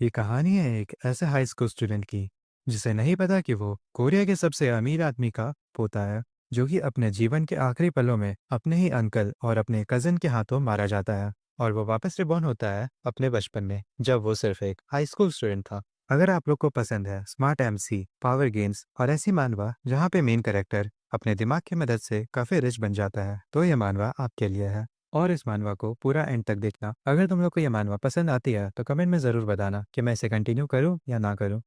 ये कहानी है एक ऐसे हाई स्कूल स्टूडेंट की जिसे नहीं पता कि वो कोरिया के सबसे अमीर आदमी का पोता है, जो कि अपने जीवन के आखिरी पलों में अपने ही अंकल और अपने कजिन के हाथों मारा जाता है। और वो वापस रिबॉर्न होता है अपने बचपन में, जब वो सिर्फ एक हाई स्कूल स्टूडेंट था। अगर आप लोग को पसंद है स्मार्ट एमसी, पावर गेम्स और ऐसी मानवा जहाँ पे मेन कैरेक्टर अपने दिमाग की मदद से काफी रिच बन जाता है, तो ये मानवा आपके लिए है। और इस मानवा को पूरा एंड तक देखना। अगर तुम लोग को ये मानवा पसंद आती है तो कमेंट में ज़रूर बताना कि मैं इसे कंटिन्यू करूँ या ना करूँ।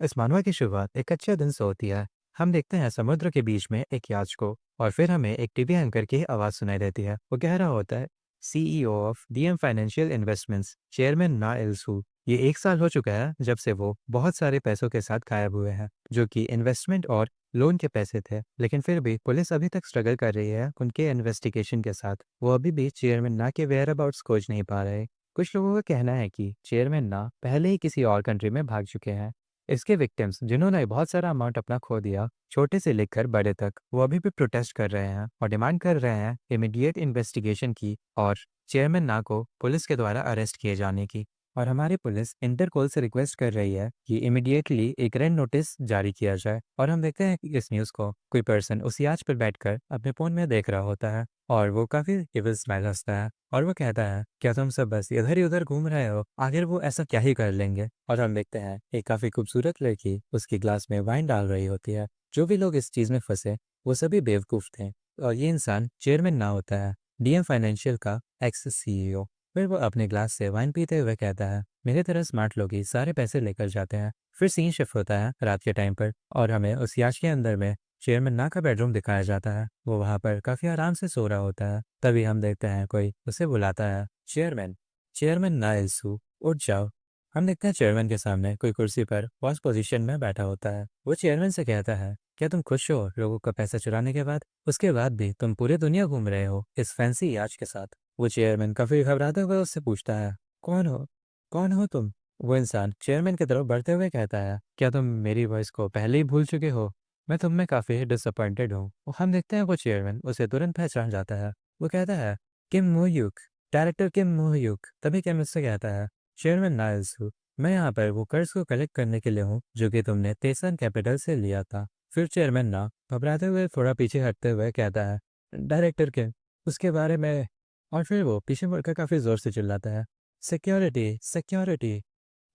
इस मानवा की शुरुआत एक अच्छे दिन से होती है। हम देखते हैं समुद्र के बीच में एक याच को, और फिर हमें एक टीवी एंकर की आवाज़ सुनाई देती है। वो कह रहा होता है, CEO of DM financial investments, chairman ना इल्सू। ये 1 साल हो चुका है जब से वो बहुत सारे पैसों के साथ गायब हुए हैं, जो कि इन्वेस्टमेंट और लोन के पैसे थे। लेकिन फिर भी पुलिस अभी तक स्ट्रगल कर रही है उनके इन्वेस्टिगेशन के साथ। वो अभी भी चेयरमैन ना के वेयर अबाउट्स खोज नहीं पा रहे। कुछ लोगों का कहना है कि चेयरमैन ना पहले ही किसी और कंट्री में भाग चुके हैं। इसके विक्टिम्स, जिन्होंने बहुत सारा अमाउंट अपना खो दिया, छोटे से लेकर बड़े तक, वो अभी भी प्रोटेस्ट कर रहे हैं और डिमांड कर रहे हैं इमीडिएट इन्वेस्टिगेशन की और चेयरमैन ना को पुलिस के द्वारा अरेस्ट किए जाने की। और हमारी पुलिस इंटरपोल से रिक्वेस्ट कर रही है कि इमीडिएटली एक रेड नोटिस जारी किया जाए। और हम देखते हैं कि इस न्यूज़ को कोई पर्सन उसी याच पर बैठकर अपने फोन में देख रहा होता है, और वो काफी इविल स्माइल हंसता है और वो कहता है, क्या तुम सब बस इधर ही उधर घूम रहे हो? आखिर वो ऐसा क्या ही कर लेंगे? और हम देखते हैं एक काफी खूबसूरत लड़की उसकी ग्लास में वाइन डाल रही होती है। जो भी लोग इस चीज में फंसे, वो सभी बेवकूफ थे। और ये इंसान चेयरमैन ना होता है, डीएम फाइनेंशियल का एक्स सीईओ। फिर वो अपने ग्लास से वाइन पीते हुए कहता है, मेरे तरह स्मार्ट लोग ही सारे पैसे लेकर जाते हैं। फिर सीन शिफ्ट होता है रात के टाइम पर, और हमें उस याच के अंदर में चेयरमैन ना का बेडरूम दिखाया जाता है। वो वहां पर काफी आराम से सो रहा होता है। तभी हम देखते हैं कोई उसे बुलाता है, चेयरमैन, चेयरमैन ना इल्सू, उठ जाओ। हम देखते हैं चेयरमैन के सामने कोई कुर्सी पर वॉच पोजीशन में बैठा होता है। वो चेयरमैन से कहता है, क्या तुम खुश हो लोगों का पैसा चुराने के बाद? उसके बाद भी तुम पूरी दुनिया घूम रहे हो इस फैंसी याच के साथ। वो चेयरमैन काफी घबराते हुए उससे पूछता है, कौन हो, कौन हो तुम? वो इंसान चेयरमैन की तरफ बढ़ते हुए कहता है, क्या तुम मेरी वॉइस को पहले ही भूल चुके हो? मैं तुम में काफी डिसअपॉइंटेड हूँ। हम देखते हैं वो चेयरमैन उसे तुरंत पहचान जाता है। वो कहता है, किम मोह्युक, डायरेक्टर किम मोह्युक। तभी किम उससे कहता है, चेयरमैन नाइल्स हूँ, मैं यहाँ पर वो कर्ज को कलेक्ट करने के लिए हूँ जो कि तुमने तेसन कैपिटल से लिया था। फिर चेयरमैन ना घबराते हुए थोड़ा पीछे हटते हुए कहता है, डायरेक्टर किम, उसके बारे में। और फिर वो पीछे मुड़कर काफी जोर से चिल्लाता है, सिक्योरिटी, सिक्योरिटी।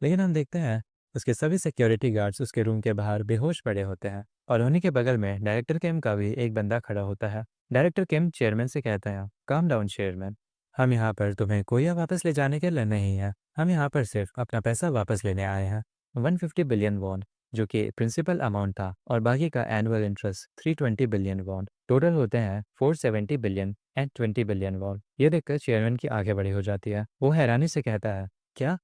लेकिन हम देखते हैं उसके सभी सिक्योरिटी गार्ड्स उसके रूम के बाहर बेहोश पड़े होते हैं, और उन्हीं के बगल में डायरेक्टर किम का भी एक बंदा खड़ा होता है। डायरेक्टर किम चेयरमैन से कहता है, काम डाउन चेयरमैन, हम यहाँ पर तुम्हें कोई वापस ले जाने के लिए नहीं है। हम यहाँ पर सिर्फ अपना पैसा वापस लेने आए हैं, 150 बिलियन वॉन, जो कि प्रिंसिपल अमाउंट था, और बाकी का annual interest 320 billion won. Total होते हैं 470 बिलियन एंड 20 बिलियन वॉन। ये देखकर चेयरमैन की आगे बड़ी हो जाती है। वो हैरानी से कहता है, क्या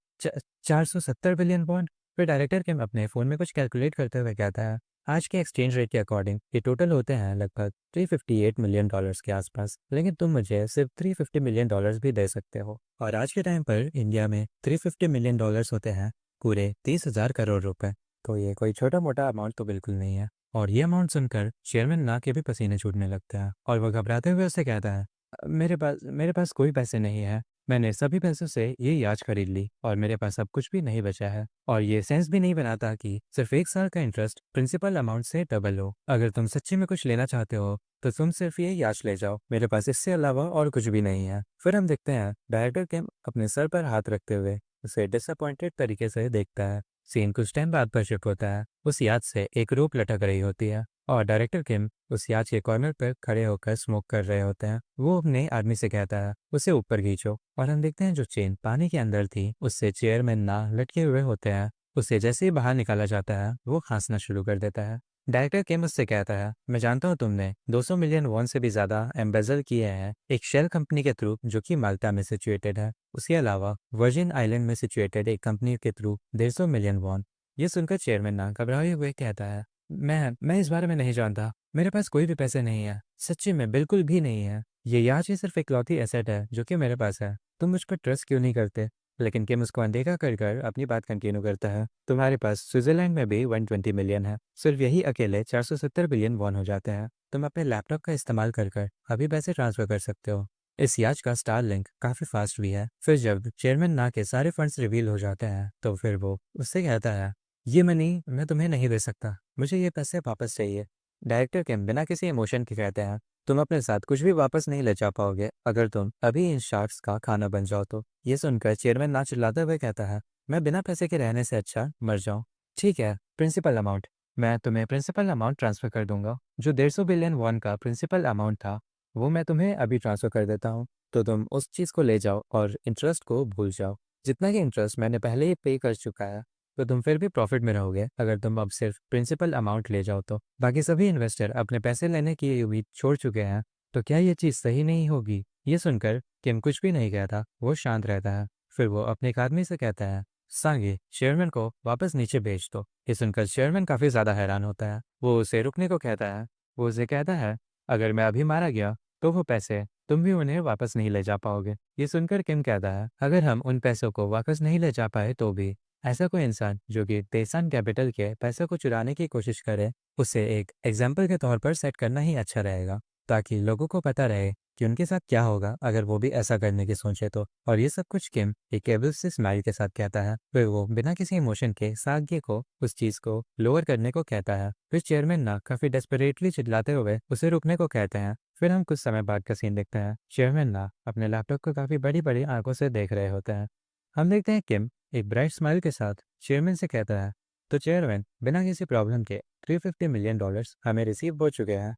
470 बिलियन बॉन्ड? फिर डायरेक्टर किम अपने फ़ोन में कुछ कैलकुलेट करते हुए कहता है, आज के एक्सचेंज रेट के अकॉर्डिंग ये टोटल होते हैं लगभग 358 मिलियन डॉलर्स के आसपास। लेकिन तुम मुझे सिर्फ 350 मिलियन डॉलर्स भी दे सकते हो, और आज के टाइम पर इंडिया में 350 मिलियन डॉलर्स होते हैं पूरे 30,000 करोड़ रुपए। तो ये कोई छोटा मोटा अमाउंट तो बिल्कुल नहीं है। और ये अमाउंट सुनकर चेयरमैन ना के भी पसीने छूटने लगते हैं, और वह घबराते हुए उससे कहता है, मेरे पास कोई पैसे नहीं है। मैंने सभी पैसों से ये याच खरीद ली और मेरे पास अब कुछ भी नहीं बचा है। और ये सेंस भी नहीं बनाता कि सिर्फ 1 साल का इंटरेस्ट प्रिंसिपल अमाउंट से डबल हो। अगर तुम सच्ची में कुछ लेना चाहते हो तो तुम सिर्फ ये याच ले जाओ, मेरे पास इससे अलावा और कुछ भी नहीं है। फिर हम देखते हैं डायरेक्टर केम अपने सर पर हाथ रखते हुए उसे डिसअपॉइंटेड तरीके से देखता है। सीन कुछ टाइम बाद पर शिफ्ट होता है। उस याच से एक रोप लटक रही होती है, और डायरेक्टर किम उस याच के कॉर्नर पर खड़े होकर स्मोक कर रहे होते हैं। वो अपने आदमी से कहता है, उसे ऊपर खींचो। और हम देखते हैं जो चेन पानी के अंदर थी उससे चेयरमैन ना लटके हुए होते हैं। उसे जैसे ही बाहर निकाला जाता है वो खांसना शुरू कर देता है। डायरेक्टर किम उससे कहता है, मैं जानता हूँ तुमने 200 मिलियन वॉन से भी ज्यादा एम्बेजल किए हैं एक शेल कंपनी के थ्रू जो कि माल्टा में सिचुएटेड है। उसके अलावा वर्जिन आइलैंड में सिचुएटेड एक कंपनी के थ्रू 150 मिलियन वॉन। ये सुनकर चेयरमैन ना घबराए हुए कहता है, मैं इस बारे में नहीं जानता, मेरे पास कोई भी पैसे नहीं है, सच्ची में बिल्कुल भी नहीं है। ये याच ही सिर्फ इकलौती एसेट है जो कि मेरे पास है। तुम मुझ पर ट्रस्ट क्यों नहीं करते? लेकिन किम उसको अनदेखा कर कर अपनी बात कंटिन्यू करता है, तुम्हारे पास स्विट्जरलैंड में भी 120 मिलियन है, सिर्फ यही अकेले 470 बिलियन वॉन हो जाते हैं। तुम अपने लैपटॉप का इस्तेमाल कर कर अभी पैसे ट्रांसफर कर सकते हो। इस याच का स्टार लिंक काफ़ी फास्ट भी है। फिर जब चेयरमैन ना के सारे फंड्स रिवील हो जाते हैं तो फिर वो उससे कहता है, ये मनी मैं तुम्हें नहीं दे सकता, मुझे ये पैसे वापस चाहिए। डायरेक्टर किम बिना किसी इमोशन के कहते हैं, तुम अपने साथ कुछ भी वापस नहीं ले जा पाओगे अगर तुम अभी इन शार्क्स का खाना बन जाओ तो। ये सुनकर चेयरमैन ना चिल्लाते हुए कहता है, मैं बिना पैसे के रहने से अच्छा मर जाऊं। ठीक है, प्रिंसिपल अमाउंट, मैं तुम्हें प्रिंसिपल अमाउंट ट्रांसफ़र कर दूंगा। जो 150 बिलियन वॉन का प्रिंसिपल अमाउंट था वो मैं तुम्हें अभी ट्रांसफ़र कर देता हूँ। तो तुम उस चीज़ को ले जाओ और इंटरेस्ट को भूल जाओ। जितना कि इंटरेस्ट मैंने पहले ही पे कर चुका है, तो तुम फिर भी प्रॉफिट में रहोगे अगर तुम अब सिर्फ प्रिंसिपल अमाउंट ले जाओ तो। बाकी सभी इन्वेस्टर अपने पैसे लेने की उम्मीद छोड़ चुके हैं, तो क्या ये चीज़ सही नहीं होगी? ये सुनकर किम कुछ भी नहीं कहता, वो शांत रहता है। फिर वो अपने एक आदमी से कहता है, सांगी चेयरमैन को वापस नीचे भेज दो। ये सुनकर चेयरमैन काफ़ी ज़्यादा हैरान होता है। वो उसे रुकने को कहता है। वो उसे कहता है, अगर मैं अभी मारा गया तो वो पैसे तुम भी उन्हें वापस नहीं ले जा पाओगे। ये सुनकर किम कहता है, अगर हम उन पैसों को वापस नहीं ले जा पाए तो भी ऐसा कोई इंसान जो कि तेसान कैपिटल के पैसों को चुराने की कोशिश करे, उसे एक एग्जाम्पल के तौर पर सेट करना ही अच्छा रहेगा, ताकि लोगों को पता रहे कि उनके साथ क्या होगा अगर वो भी ऐसा करने की सोचे तो। और ये सब कुछ किम एक केबल से स्माइल के साथ कहता है। फिर वो बिना किसी इमोशन के साग्य को उस चीज को लोअर करने को कहता है। फिर चेयरमैन ना काफी डेस्परेटली चिल्लाते हुए उसे रुकने को कहते हैं। फिर हम कुछ समय बाद का सीन देखते हैं। चेयरमैन ना अपने लैपटॉप को काफी बड़ी बड़ी आंखों से देख रहे होते हैं। हम देखते हैं किम एक ब्राइट स्माइल के साथ चेयरमैन से कहता है, तो चेयरमैन बिना किसी प्रॉब्लम के $350 मिलियन हमें रिसीव हो चुके हैं।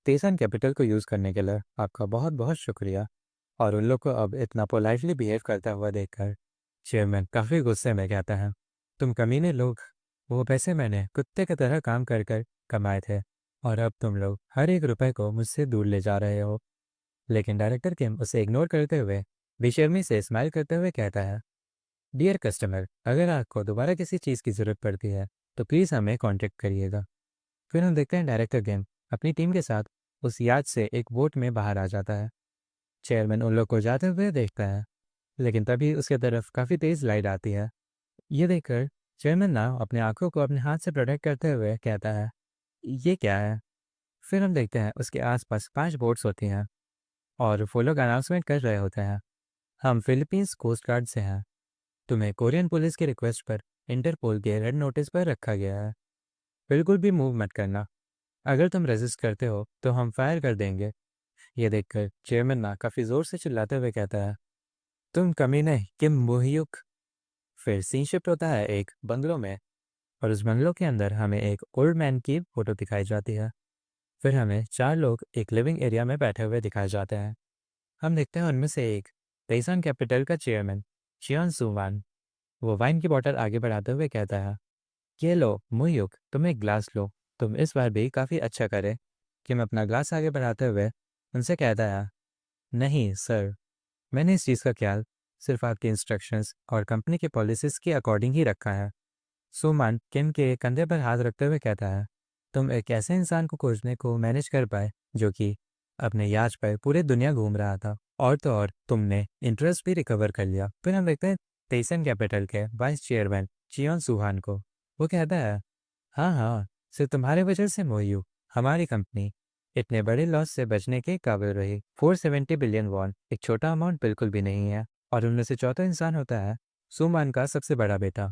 तेसन कैपिटल को यूज़ करने के लिए आपका बहुत बहुत शुक्रिया। और उन लोग को अब इतना पोलाइटली बिहेव करता हुआ देखकर चेयरमैन काफ़ी गुस्से में कहता है, तुम कमीने लोग, वो पैसे मैंने कुत्ते की तरह काम कर कर कमाए थे और अब तुम लोग हर एक रुपए को मुझसे दूर ले जा रहे हो। लेकिन डायरेक्टर किम उसे इग्नोर करते हुए बेशर्मी से स्माइल करते हुए कहता है, डियर कस्टमर, अगर आपको दोबारा किसी चीज़ की ज़रूरत पड़ती है तो प्लीज़ हमें कांटेक्ट करिएगा। फिर हम देखते हैं डायरेक्टर किम अपनी टीम के साथ उस याद से एक बोट में बाहर आ जाता है। चेयरमैन उन लोग को जाते हुए देखता है, लेकिन तभी उसके तरफ काफ़ी तेज़ लाइट आती है। ये देखकर चेयरमैन ना अपने आंखों को अपने हाथ से प्रोटेक्ट करते हुए कहता है, ये क्या है? फिर हम देखते हैं उसके आसपास 5 बोट्स होती हैं और वो लोग अनाउंसमेंट कर रहे होते हैं, हम फिलीपींस कोस्ट गार्ड से हैं। तुम्हें कोरियन पुलिस की रिक्वेस्ट पर इंटरपोल के रेड नोटिस पर रखा गया है। बिल्कुल भी मूव मत करना। अगर तुम रेजिस्ट करते हो तो हम फायर कर देंगे। ये देखकर चेयरमैन ना काफ़ी ज़ोर से चिल्लाते हुए कहता है, तुम कमीने किम मुहियुक। फिर सीन शिफ्ट होता है एक बंगलों में और उस बंगलों के अंदर हमें एक ओल्ड मैन की फोटो दिखाई जाती है। फिर हमें 4 लोग एक लिविंग एरिया में बैठे हुए दिखाए जाते हैं। हम देखते हैं उनमें से एक तेसन कैपिटल का चेयरमैन चियन सुवान। वो वाइन की बोतल आगे बढ़ाते हुए कहता है, ये लो मुयुक, तुम एक ग्लास लो, तुम इस बार भी काफ़ी अच्छा करे। कि मैं अपना ग्लास आगे बढ़ाते हुए उनसे कहता है, नहीं सर, मैंने इस चीज़ का ख्याल सिर्फ आपकी इंस्ट्रक्शंस और कंपनी के पॉलिसीज़ के अकॉर्डिंग ही रखा है। सुमान किम के कंधे पर हाथ रखते हुए कहता है, तुम एक ऐसे इंसान को खोजने को मैनेज कर पाए जो कि अपने याच पर पूरी दुनिया घूम रहा था, और तो और तुमने इंटरेस्ट भी रिकवर कर लिया। फिर हम देखते हैं तेसन कैपिटल के वाइस चेयरमैन चियोन सुहान को। वो कहता है, हाँ हाँ, सिर्फ तुम्हारे वजह से मोयू हमारी कंपनी इतने बड़े लॉस से बचने के काबिल रही। 470 बिलियन वॉन एक छोटा अमाउंट बिल्कुल भी नहीं है। और उनमें से चौथा इंसान होता है सुमान का सबसे बड़ा बेटा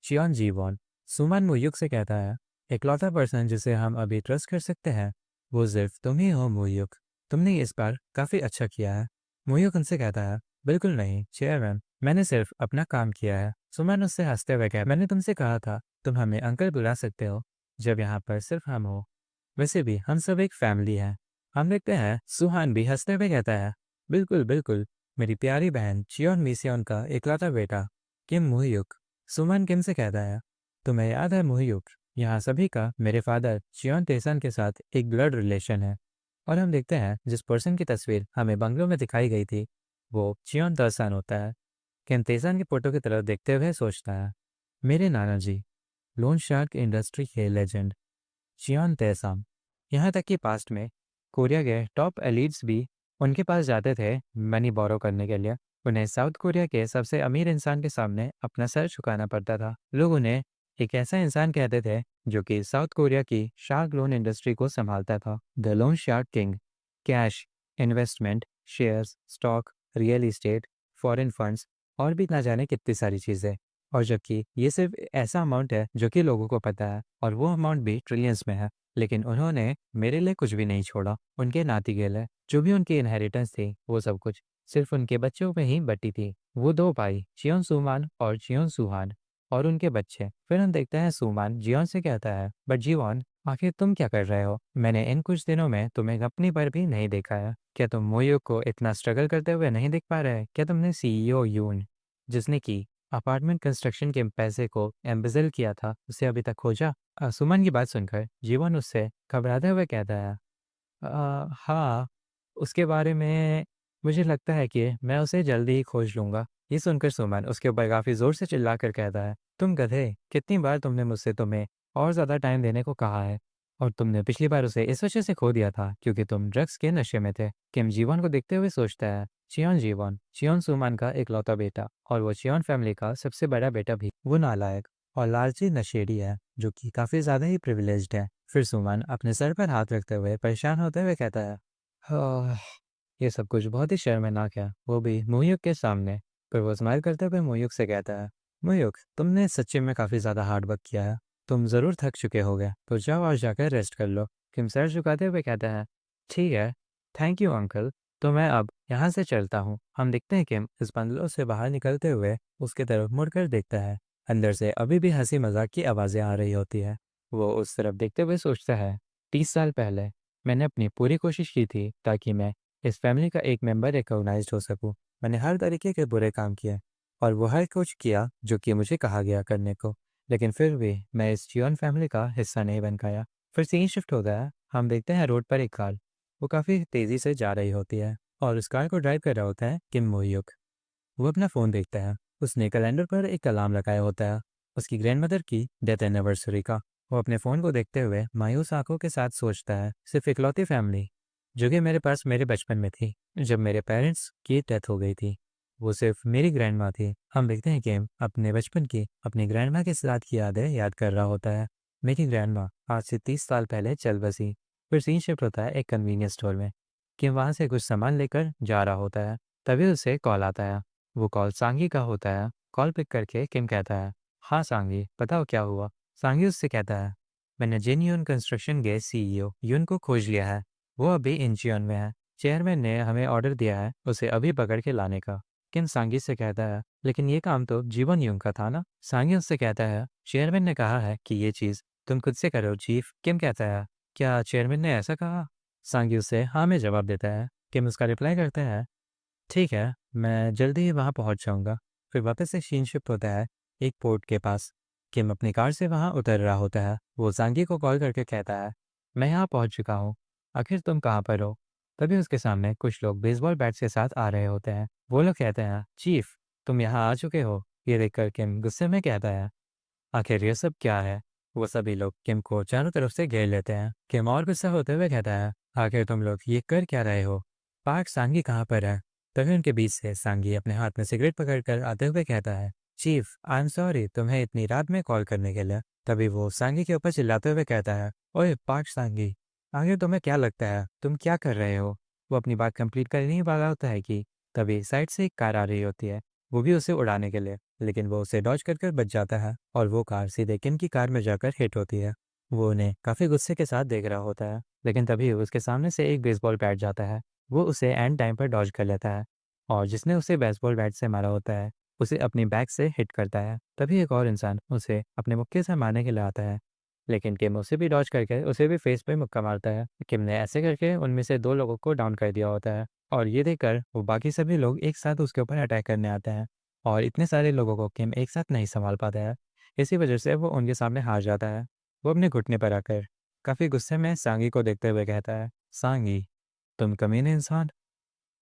चियोन जी वॉन। सुमान मुयुक से कहता है, इकलौता पर्सन जिसे हम अभी ट्रस्ट कर सकते हैं वो सिर्फ तुम ही हो मुयुक। तुमने इस बार काफ़ी अच्छा किया है। मुयुक उनसे कहता है, बिल्कुल नहीं चेयरमैन, मैंने सिर्फ अपना काम किया है। सुमान उससे हंसते हुए कहता, मैंने तुमसे कहा था तुम हमें अंकल बुला सकते हो जब यहाँ पर सिर्फ हम हो। वैसे भी हम सब एक फैमिली हैं। हम देखते हैं सुहान भी हंसते हुए कहता है, बिल्कुल बिल्कुल, मेरी प्यारी बहन चियोन मिसियोन का इकलौता बेटा किम मुहयुक। सुमन किम से कहता है, तुम्हें याद है मुहयुक, यहाँ सभी का मेरे फादर चियोन तेसन के साथ एक ब्लड रिलेशन है। और हम देखते हैं जिस पर्सन की तस्वीर हमें बंगलों में दिखाई गई थी वो चियोन तेसन होता है। किम तेसन की फोटो की तरफ देखते हुए सोचता है, मेरे नाना जी, लोन शार्क इंडस्ट्री के लेजेंड चियोन तैसाम। यहाँ तक कि पास्ट में कोरिया के टॉप एलिट्स भी उनके पास जाते थे मनी बोरो करने के लिए। उन्हें साउथ कोरिया के सबसे अमीर इंसान के सामने अपना सर झुकाना पड़ता था। लोग उन्हें एक ऐसा इंसान कहते थे जो कि साउथ कोरिया की शार्क लोन इंडस्ट्री को संभालता था, the loan shark king. Cash, investment shares, stock, real estate, foreign funds और भी ना जाने कितनी सारी चीज़ें। और जबकि ये सिर्फ ऐसा अमाउंट है जो कि लोगों को पता है, और वो अमाउंट भी ट्रिलियंस में है। लेकिन उन्होंने मेरे लिए कुछ भी नहीं छोड़ा। उनके नाती गिले जो भी उनकी इनहेरिटेंस थी, वो सब कुछ सिर्फ उनके बच्चों में ही बटी थी। वो दो भाई, चियोन सुमान और चियोन सुहान, और उनके बच्चे। फिर हम देखते हैं सुमान जियोन से कहता है, बट जीवोन, आखिर तुम क्या कर रहे हो? मैंने इन कुछ दिनों में तुम्हें अपनी पर भी नहीं देखा है। क्या तुम मोयो को इतना स्ट्रगल करते हुए नहीं देख पा रहे? क्या तुमने सीईओ यून, जिसने की अपार्टमेंट कंस्ट्रक्शन के पैसे को एम्बेजल किया था, उसे अभी तक खोजा? सुमन की बात सुनकर जीवन उससे घबराते हुए कहता है, हाँ, उसके बारे में मुझे लगता है कि मैं उसे जल्दी ही खोज लूँगा। ये सुनकर सुमन उसके ऊपर काफ़ी ज़ोर से चिल्लाकर कहता है, तुम गधे! कितनी बार तुमने मुझसे तुम्हें और ज़्यादा टाइम देने को कहा है, और तुमने पिछली बार उसे इस वजह से खो दिया था क्योंकि तुम ड्रग्स के नशे में थे। किम जीवन को देखते हुए सोचता है, चियोन जीवन, चियोन सुमन का इकलौता बेटा, और वो चियोन फैमिली का सबसे बड़ा बेटा भी। वो नालायक और लालची नशेड़ी है, जो कि काफ़ी ज़्यादा ही प्रिविलेज्ड है। फिर सुमन अपने सर पर हाथ रखते हुए परेशान होते हुए कहता है, हाँ, ये सब कुछ बहुत ही शर्मनाक है, वो भी मोहयुक के सामने। पर वो स्माइल करते हुए मोहयुक से कहता है, मोहयुक, तुमने सच्ची में काफ़ी ज़्यादा हार्ड वर्क किया है। तुम ज़रूर थक चुके होगे, तो जाओ और जाकर रेस्ट कर लो। किम सर झुकाते हुए कहता है, ठीक है, थैंक यू अंकल। तो मैं अब यहाँ से चलता हूँ। हम देखते हैं किम इस बंगलो से बाहर निकलते हुए उसके तरफ मुड़कर देखता है। अंदर से अभी भी हंसी मजाक की आवाज़ें आ रही होती है। वो उस तरफ देखते हुए सोचता है, 30 साल पहले मैंने अपनी पूरी कोशिश की थी ताकि मैं इस फैमिली का एक मेंबर रिकॉग्नाइज्ड हो सकूं। मैंने हर तरीके के बुरे काम किए, और वो हर कुछ किया जो कि मुझे कहा गया करने को, लेकिन फिर भी मैं इस जियोन फैमिली का हिस्सा नहीं बन पाया। फिर सीन शिफ्ट होता है। हम देखते हैं रोड पर एक कार, वो काफ़ी तेज़ी से जा रही होती है, और उस कार को ड्राइव कर रहा होता है किम मोयुक। वो अपना फ़ोन देखता है। उसने कैलेंडर पर एक अलार्म लगाया होता है, उसकी ग्रैंडमदर की डेथ एनिवर्सरी का। वो अपने फ़ोन को देखते हुए मायूस आंखों के साथ सोचता है, सिर्फ इकलौती फैमिली जो कि मेरे पास मेरे बचपन में थी, जब मेरे पेरेंट्स की डेथ हो गई थी, वो सिर्फ मेरी ग्रैंड माँ थी। हम देखते हैं कि अपने बचपन की अपनी ग्रैंड माँ के साथ की यादें याद कर रहा होता है। मेरी ग्रैंड माँ आज से 30 साल पहले चल बसी। फिर सीन शिफ्ट होता है एक कन्वीनियंस स्टोर में कि वहाँ से कुछ सामान लेकर जा रहा होता है। तभी उसे कॉल आता है। वो कॉल सांगी का होता है। कॉल पिक करके किम कहता है, हाँ सांगी, बताओ क्या हुआ? सांगी उससे कहता है, मैंने जिन यून कंस्ट्रक्शन के सीईओ यून को खोज लिया है। वो अभी इंचियन में है। चेयरमैन ने हमें ऑर्डर दिया है उसे अभी पकड़ के लाने का। किम सांगी से कहता है, लेकिन ये काम तो जीवन यून का था ना? सांगी उससे कहता है, चेयरमैन ने कहा है कि ये चीज़ तुम खुद से करो चीफ। किम कहता है, क्या चेयरमैन ने ऐसा कहा? सांगी उसे हाँ में जवाब देता है। किम उसका रिप्लाई करता है, ठीक है, मैं जल्दी ही वहाँ पहुँच जाऊँगा। फिर वापस से सीन शिफ्ट होता है एक पोर्ट के पास। किम अपनी कार से वहाँ उतर रहा होता है। वो सांगी को कॉल करके कहता है, मैं यहाँ पहुँच चुका हूँ, आखिर तुम कहाँ पर हो? तभी उसके सामने कुछ लोग बेसबॉल बैट्स के साथ आ रहे होते हैं। वो लोग कहते हैं, चीफ, तुम यहाँ आ चुके हो? ये देखकर किम गुस्से में कहता है, आखिर ये सब क्या है? वो सभी लोग किम को चारों तरफ से घेर लेते हैं। किम और गुस्सा होते हुए कहता है, आखिर तुम लोग ये कर क्या रहे हो? पार्क सांगी कहाँ पर है? तभी उनके बीच से सांगी अपने हाथ में सिगरेट पकड़कर आते हुए कहता है, चीफ, आई एम सॉरी तुम्हें इतनी रात में कॉल करने के लिए। तभी वो सांगी के ऊपर चिल्लाते हुए कहता है, ओए पार्क सांगी, आखिर तुम्हें क्या लगता है तुम क्या कर रहे हो? वो अपनी बात कंप्लीट कर नहीं पा रहा होता है कि तभी साइड से एक कार आ रही होती है, वो भी उसे उड़ाने के लिए। लेकिन वो उसे डॉज कर बच जाता है, और वो कार सीधे किम की कार में जाकर हिट होती है। वो उन्हें काफ़ी गुस्से के साथ देख रहा होता है, लेकिन तभी उसके सामने से एक बेसबॉल बैट जाता है। वो उसे एंड टाइम पर डॉज कर लेता है, और जिसने उसे बेसबॉल बैट से मारा होता है उसे अपनी बैक से हिट करता है। तभी एक और इंसान उसे अपने मुक्के से मारने के लिए आता है, लेकिन किम उसे भी डॉज करके उसे भी फेस पे मुक्का मारता है। किम ने ऐसे करके उनमें से 2 लोगों को डाउन कर दिया होता है, और ये देखकर वो बाकी सभी लोग एक साथ उसके ऊपर अटैक करने आते हैं, और इतने सारे लोगों को किम एक साथ नहीं संभाल पाता है। इसी वजह से वो उनके सामने हार जाता है। वो अपने घुटने पर आकर काफ़ी गुस्से में सांगी को देखते हुए कहता है, सांगी, तुम कमीने इंसान।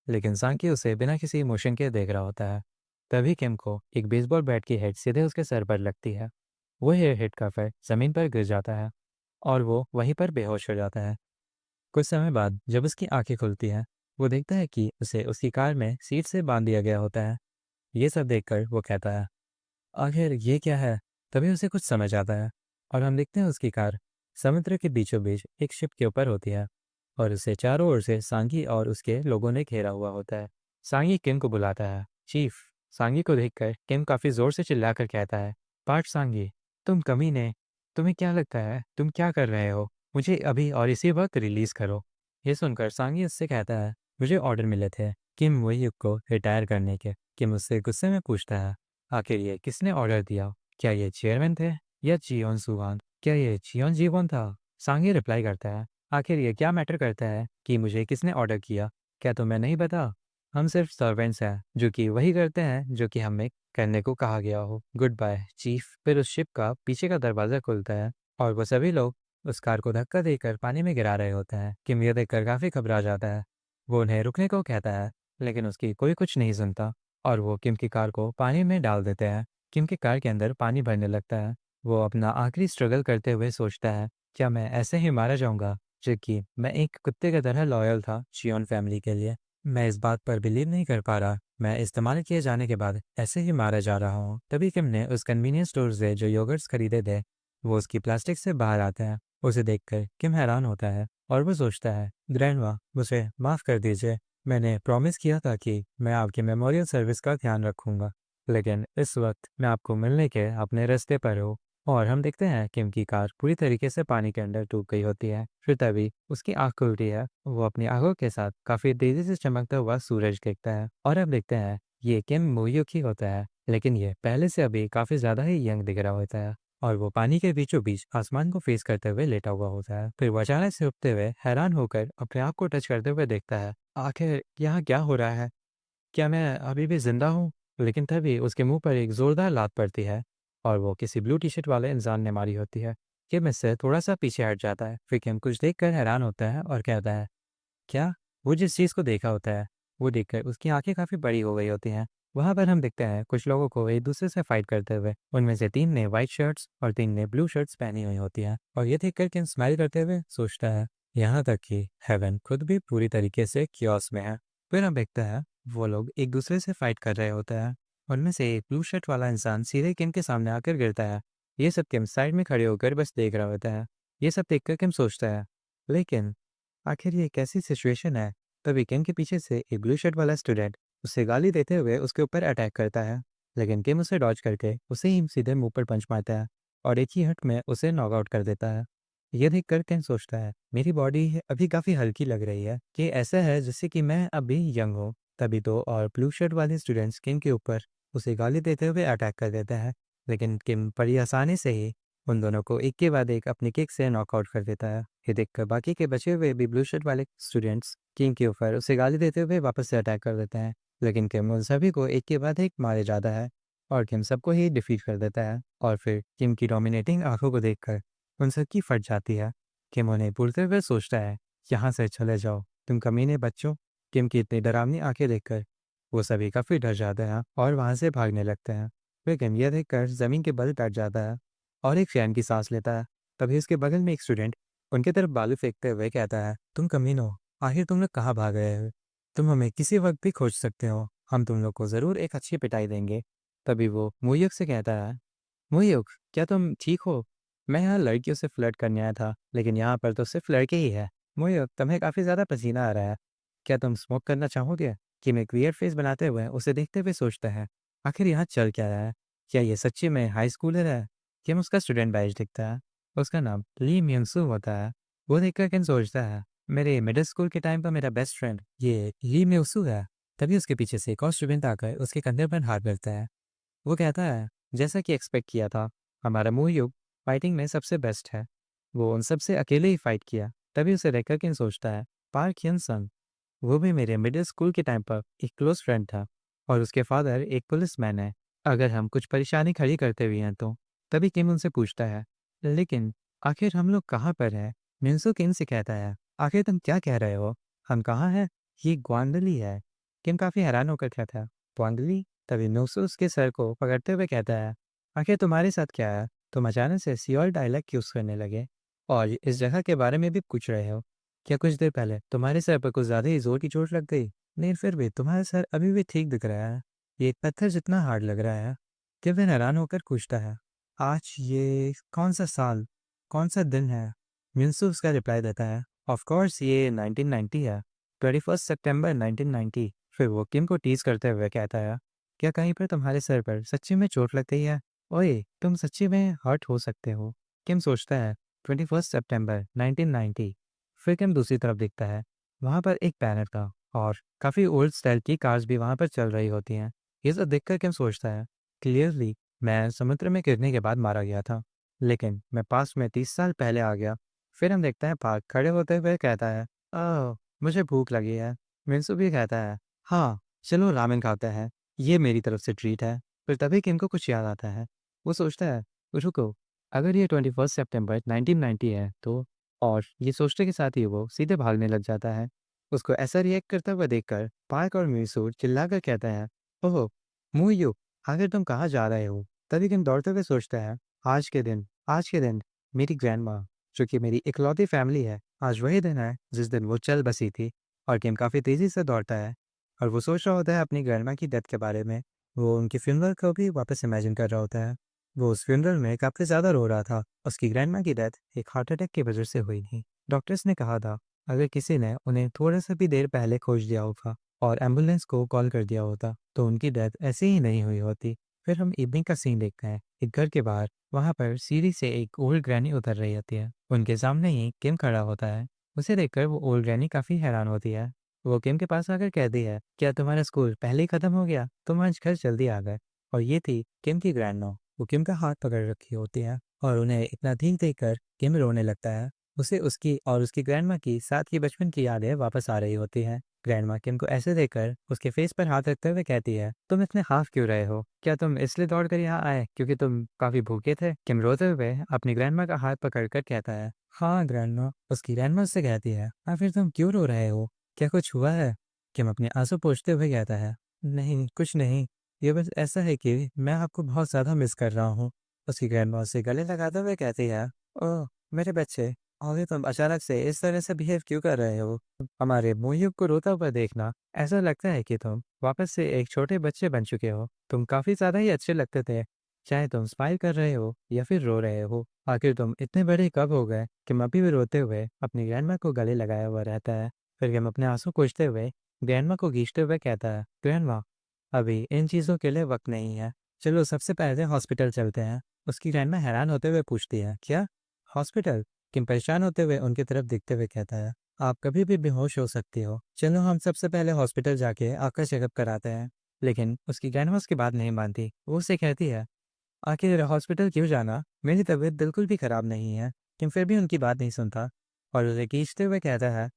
लेकिन सांगी उसे बिना किसी इमोशन के देख रहा होता है। तभी किम को एक बेसबॉल बैट की हेड सीधे उसके सर पर लगती है। वो हेयर हिट का फिर ज़मीन पर गिर जाता है, और वो वहीं पर बेहोश हो जाता है। कुछ समय बाद जब उसकी आंखें खुलती हैं, वो देखता है कि उसे उसकी कार में सीट से बांध दिया गया होता है। ये सब देखकर वो कहता है, आखिर ये क्या है? तभी उसे कुछ समझ आता है, और हम देखते हैं उसकी कार समुद्र के बीचों बीच एक शिप के ऊपर होती है। और उसे चारों ओर से सांगी और उसके लोगों ने घेरा हुआ होता है। सांगी किम को बुलाता है। चीफ। सांगी को देखकर किम काफी जोर से चिल्लाकर कहता है, पार्ट सांगी, तुम कमीने, तुम्हें क्या लगता है तुम क्या कर रहे हो? मुझे अभी और इसी वक्त रिलीज करो। ये सुनकर सांगी उससे कहता है, मुझे ऑर्डर मिले थे किम वोयुक को रिटायर करने के। किम उससे गुस्से में पूछता है, आखिर ये किसने ऑर्डर दिया? क्या ये चेयरमैन थे या जियोन सुवान? क्या ये जियोन जीवोन था? सांगी रिप्लाई करता है, आखिर ये क्या मैटर करता है कि मुझे किसने ऑर्डर किया? क्या तुम्हें नहीं पता? हम सिर्फ सर्वेंट्स हैं जो कि वही करते हैं जो कि हमें करने को कहा गया हो। Good by chief. फिर उस शिप का पीछे का दरवाजा खुलता है और वो सभी लोग उस कार को धक्का देकर पानी में गिरा रहे होते हैं। किम ये देखकर काफी घबरा जाता है। वो उन्हें रुकने को कहता है, लेकिन उसकी कोई कुछ नहीं सुनता और वो किम की कार को पानी में डाल देते हैं। किम की कार के अंदर पानी भरने लगता है। वो अपना आखिरी स्ट्रगल करते हुए सोचता है, क्या मैं ऐसे ही मारा जाऊंगा? जबकि मैं एक कुत्ते की तरह लॉयल था चियोन फैमिली के लिए। मैं इस बात पर बिलीव नहीं कर पा रहा, मैं इस्तेमाल किए जाने के बाद ऐसे ही मारा जा रहा हूँ। तभी किम ने उस कन्वीनियंस स्टोर से जो योगर्ट्स खरीदे थे वो उसकी प्लास्टिक से बाहर आते हैं। उसे देखकर किम हैरान होता है और वो सोचता है, ग्रैंडमा, मुझे माफ़ कर दीजिए। मैंने प्रॉमिस किया था कि मैं आपके मेमोरियल सर्विस का ध्यान रखूंगा, लेकिन इस वक्त मैं आपको मिलने के अपने रास्ते पर हूँ। और हम देखते हैं किम की कार पूरी तरीके से पानी के अंदर डूब गई होती है। फिर तभी उसकी आंख खुलती है। वो अपनी आंखों के साथ काफी तेजी से चमकता हुआ सूरज देखता है और अब देखते हैं ये किम मोयुक ही होता है, लेकिन ये पहले से अभी काफी ज्यादा ही यंग दिख रहा होता है और वो पानी के बीचों बीच आसमान को फेस करते हुए लेटा हुआ होता है। फिर वो अचानक से उठते हुए हैरान होकर अपने आप को टच करते हुए देखता है, आखिर यहाँ क्या हो रहा है? क्या मैं अभी भी जिंदा हूँ? लेकिन तभी उसके मुंह पर एक जोरदार लात पड़ती है और वो किसी ब्लू टी शर्ट वाले इंसान ने मारी होती है। किम इससे थोड़ा सा पीछे हट जाता है। फिर किम कुछ देखकर हैरान होता है और कहता है, क्या? वो जिस चीज़ को देखा होता है वो देखकर उसकी आंखें काफ़ी बड़ी हो गई होती हैं। वहां पर हम देखते हैं कुछ लोगों को एक दूसरे से फाइट करते हुए। उनमें से 3 ने व्हाइट शर्ट्स और 3 ने ब्लू शर्ट्स पहनी हुई होती हैं और ये देखकर किम स्माइल करते हुए सोचता है, यहाँ तक कि हेवन खुद भी पूरी तरीके से क्योस में है। फिर हम देखते हैं वो लोग एक दूसरे से फाइट कर रहे होते हैं। उनमें से एक ब्लू शर्ट वाला इंसान सीधे किम के सामने आकर गिरता है। ये सब किम साइड में खड़े होकर बस देख रहा होता है। ये सब देखकर किम सोचता है, लेकिन आखिर ये कैसी सिचुएशन है? तभी किम के पीछे से एक ब्लू शर्ट वाला स्टूडेंट उसे गाली देते हुए उसके ऊपर अटैक करता है, लेकिन किम उसे डॉज करके उसे ही सीधे मुंह पर पंच मारता है और एक ही हिट में उसे नॉक आउट कर देता है। ये देखकर किम सोचता है, मेरी बॉडी अभी काफी हल्की लग रही है, कि ऐसा है जैसे कि मैं अभी यंग हूँ। तभी तो और ब्लू शर्ट वाले स्टूडेंट्स किम के ऊपर उसे गाली देते हुए अटैक कर देते हैं, लेकिन किम बड़ी आसानी से ही उन दोनों को एक के बाद एक अपनी किक से नॉकआउट कर देता है। ये देखकर बाकी के बचे हुए भी ब्लू शर्ट वाले स्टूडेंट्स किंग के ऊपर उसे गाली देते हुए वापस से अटैक कर देते हैं, लेकिन किम उन सभी को एक के बाद एक मारे जाता है और किम सबको ही डिफीट कर देता है। और फिर किम की डोमिनेटिंग आंखों को देखकर उन सबकी फट जाती है। किम उन्हें बोलते हुए सोचता है, यहाँ से चले जाओ तुम कमीने बच्चों। किम की इतनी डरावनी आंखें देखकर वो सभी काफी डर जाते हैं और वहां से भागने लगते हैं। फिर किम यह देखकर जमीन के बल बैठ जाता है और एक चैन की सांस लेता है। तभी उसके बगल में एक स्टूडेंट उनके तरफ बालू फेंकते हुए कहता है, तुम कमीनो, आखिर तुम लोग कहाँ भाग रहे हो? तुम हमें किसी वक्त भी खोज सकते हो, हम तुम लोग को जरूर एक अच्छी पिटाई देंगे। तभी वो मुयुक से कहता है, मुयुक, क्या तुम ठीक हो? मैं यहाँ लड़कियों से फ्लर्ट करने आया था, लेकिन यहाँ पर तो सिर्फ लड़के ही है। मुयुक, तुम्हें काफी ज्यादा पसीना आ रहा है, क्या तुम स्मोक करना चाहोगे? कि मैं वियर्ड फेस बनाते हुए उसे देखते हुए सोचता है, आखिर यहाँ चल क्या रहा है? क्या ये सच्ची में हाई स्कूलर है? किम उसका स्टूडेंट बैच दिखता है। उसका नाम ली म्यूनसू होता है। वो देखकर किम सोचता है, मेरे मिडिल स्कूल के टाइम पर मेरा बेस्ट फ्रेंड ये ली म्यूसू है। तभी उसके पीछे से एक और स्टूडेंट आकर उसके कंधे पर हाथ रखता है। वो कहता है, जैसा कि एक्सपेक्ट किया था, हमारा मुहयुग फाइटिंग में सबसे बेस्ट है। वो उन सबसे अकेले ही फाइट किया। तभी उसे देखकर किम सोचता है, पार्क यन सन, वो भी मेरे मिडिल स्कूल के टाइम पर एक क्लोज फ्रेंड था और उसके फादर एक पुलिसमैन है। अगर हम कुछ परेशानी खड़ी करते हुए हैं तो। तभी किम उनसे पूछता है, लेकिन आखिर हम लोग कहाँ पर हैं? मिन्सो किम से कहता है, आखिर तुम क्या कह रहे हो? हम कहाँ हैं? ये ग्वांडली है। किम काफी हैरान होकर कहता है, ग्वांडली? तभी मिन्सो उसके सर को पकड़ते हुए कहता है, आखिर तुम्हारे साथ क्या है? तुम अचानक से सियोल डायलॉग यूज करने लगे और इस जगह के बारे में भी पूछ रहे हो। क्या कुछ देर पहले तुम्हारे सर पर कुछ ज्यादा ही जोर की चोट लग गई? नहीं, फिर भी तुम्हारा सर अभी भी ठीक दिख रहा है। ये एक पत्थर जितना हार्ड लग रहा है। केविन हैरान होकर पूछता है, आज ये कौन सा साल, कौन सा दिन है? मिन्सू उसका रिप्लाई देता है, ऑफ कोर्स ये 1990 है, 21 सितंबर 1990। फिर वो किम को टीज करते हुए कहता है, क्या कहीं पर तुम्हारे सर पर सच्ची में चोट लग गई है? ओए, तुम सच्ची में हर्ट हो सकते हो। किम सोचता है, 21 सितंबर 1990। फिर किम दूसरी तरफ देखता है, वहाँ पर एक बैनर था और काफ़ी ओल्ड स्टाइल की कार्स भी वहाँ पर चल रही होती हैं। ये सब देखकर किम सोचता है, क्लियरली मैं समुद्र में गिरने के बाद मारा गया था, लेकिन मैं पास में 30 साल पहले आ गया। फिर हम देखते हैं पार्क खड़े होते हुए कहता है, ओह, मुझे भूख लगी है। मिंसू भी कहता है, हाँ, चलो रामेन खाते हैं, ये मेरी तरफ से ट्रीट है। फिर तभी किम को कुछ याद आता है। वो सोचता है, रुको, अगर ये 21 सितंबर 1990 है तो, और ये सोचने के साथ ही वो सीधे भागने लग जाता है। उसको ऐसा रिएक्ट करता हुआ देखकर पार्क और मिंसू चिल्लाकर कहता है, ओह, मुयू, आखिर तुम कहाँ जा रहे हो? तभी किम दौड़ते हुए सोचता है, आज के दिन मेरी ग्रैंड माँ, जो कि मेरी इकलौती फैमिली है, आज वही दिन है जिस दिन वो चल बसी थी। और किम काफ़ी तेज़ी से दौड़ता है और वो सोच रहा होता है अपनी ग्रैंडमा की डेथ के बारे में। वो उनके फ्यूनरल को भी वापस इमेजिन कर रहा होता है। वो उस फ्यूनरल में काफ़ी ज़्यादा रो रहा था। उसकी ग्रैंडमा की डेथ एक हार्ट अटैक की वजह से हुई थी। डॉक्टर्स ने कहा था, अगर किसी ने उन्हें थोड़ा सा भी देर पहले खोज दिया होता और एम्बुलेंस को कॉल कर दिया होता तो उनकी डेथ ऐसे ही नहीं हुई होती। फिर हम इवनिंग का सीन देखते हैं, एक घर के बाहर। वहाँ पर सीढ़ी से एक ओल्ड ग्रैनी उतर रही होती है। उनके सामने ही किम खड़ा होता है। उसे देखकर वो ओल्ड ग्रैनी काफ़ी हैरान होती है। वो किम के पास आकर कहती है, क्या तुम्हारा स्कूल पहले ही खत्म हो गया? तुम आज घर जल्दी आ गए। और ये थी किम की ग्रैंड माँ। वो किम का हाथ पकड़ रखी होती है और उन्हें इतना ठीक देखकर किम रोने लगता है। उसे उसकी और उसकी ग्रैंड माँ की साथ की बचपन की यादें वापस आ रही होती हैं। ग्रैंड माँ किम को ऐसे देखकर उसके फेस पर हाथ रखते हुए कहती है, तुम इतने हाफ क्यों रहे हो? क्या तुम इसलिए दौड़ कर यहाँ आए क्योंकि तुम काफी भूखे थे? किम रोते हुए अपनी ग्रैंड माँ का हाथ पकड़कर कहता है, हाँ ग्रैंड माँ। उसकी ग्रैंड माँ उससे कहती है, हाँ फिर तुम क्यों रो रहे हो? क्या कुछ हुआ है? किम अपने आंसू पोंछते हुए कहता है, नहीं कुछ नहीं, ये बस ऐसा है कि मैं आपको बहुत ज़्यादा मिस कर रहा हूँ। उसकी ग्रैंडमा उसे गले लगाते हुए कहती है, ओह मेरे बच्चे, अभी तुम अचानक से इस तरह से बिहेव क्यों कर रहे हो? हमारे मोहिब को रोता हुआ देखना, ऐसा लगता है कि तुम वापस से एक छोटे बच्चे बन चुके हो। तुम काफ़ी ज़्यादा ही अच्छे लगते थे, चाहे तुम स्माइल कर रहे हो या फिर रो रहे हो। आखिर तुम इतने बड़े कब हो गए? किम अभी भी रोते हुए अपनी ग्रैंडमा को गले लगाया हुआ रहता है। फिर किम अपने आंसू पोंछते हुए ग्रैंडमा को खींचते हुए कहता है, ग्रैंडमा, अभी इन चीज़ों के लिए वक्त नहीं है, चलो सबसे पहले हॉस्पिटल चलते हैं। उसकी ग्रैंडमा हैरान होते हुए पूछती है, क्या हॉस्पिटल? किम परेशान होते हुए उनकी तरफ देखते हुए कहता है, आप कभी भी बेहोश हो सकती हो, चलो हम सबसे पहले हॉस्पिटल जाके आपका चेकअप कराते हैं। लेकिन उसकी ग्रैंडमा उसकी बात नहीं मानती। वो उससे कहती है, आखिर हॉस्पिटल क्यों जाना? मेरी तबीयत बिल्कुल भी खराब नहीं है। किम फिर भी उनकी बात नहीं सुनता और उसे खींचते हुए कहता है,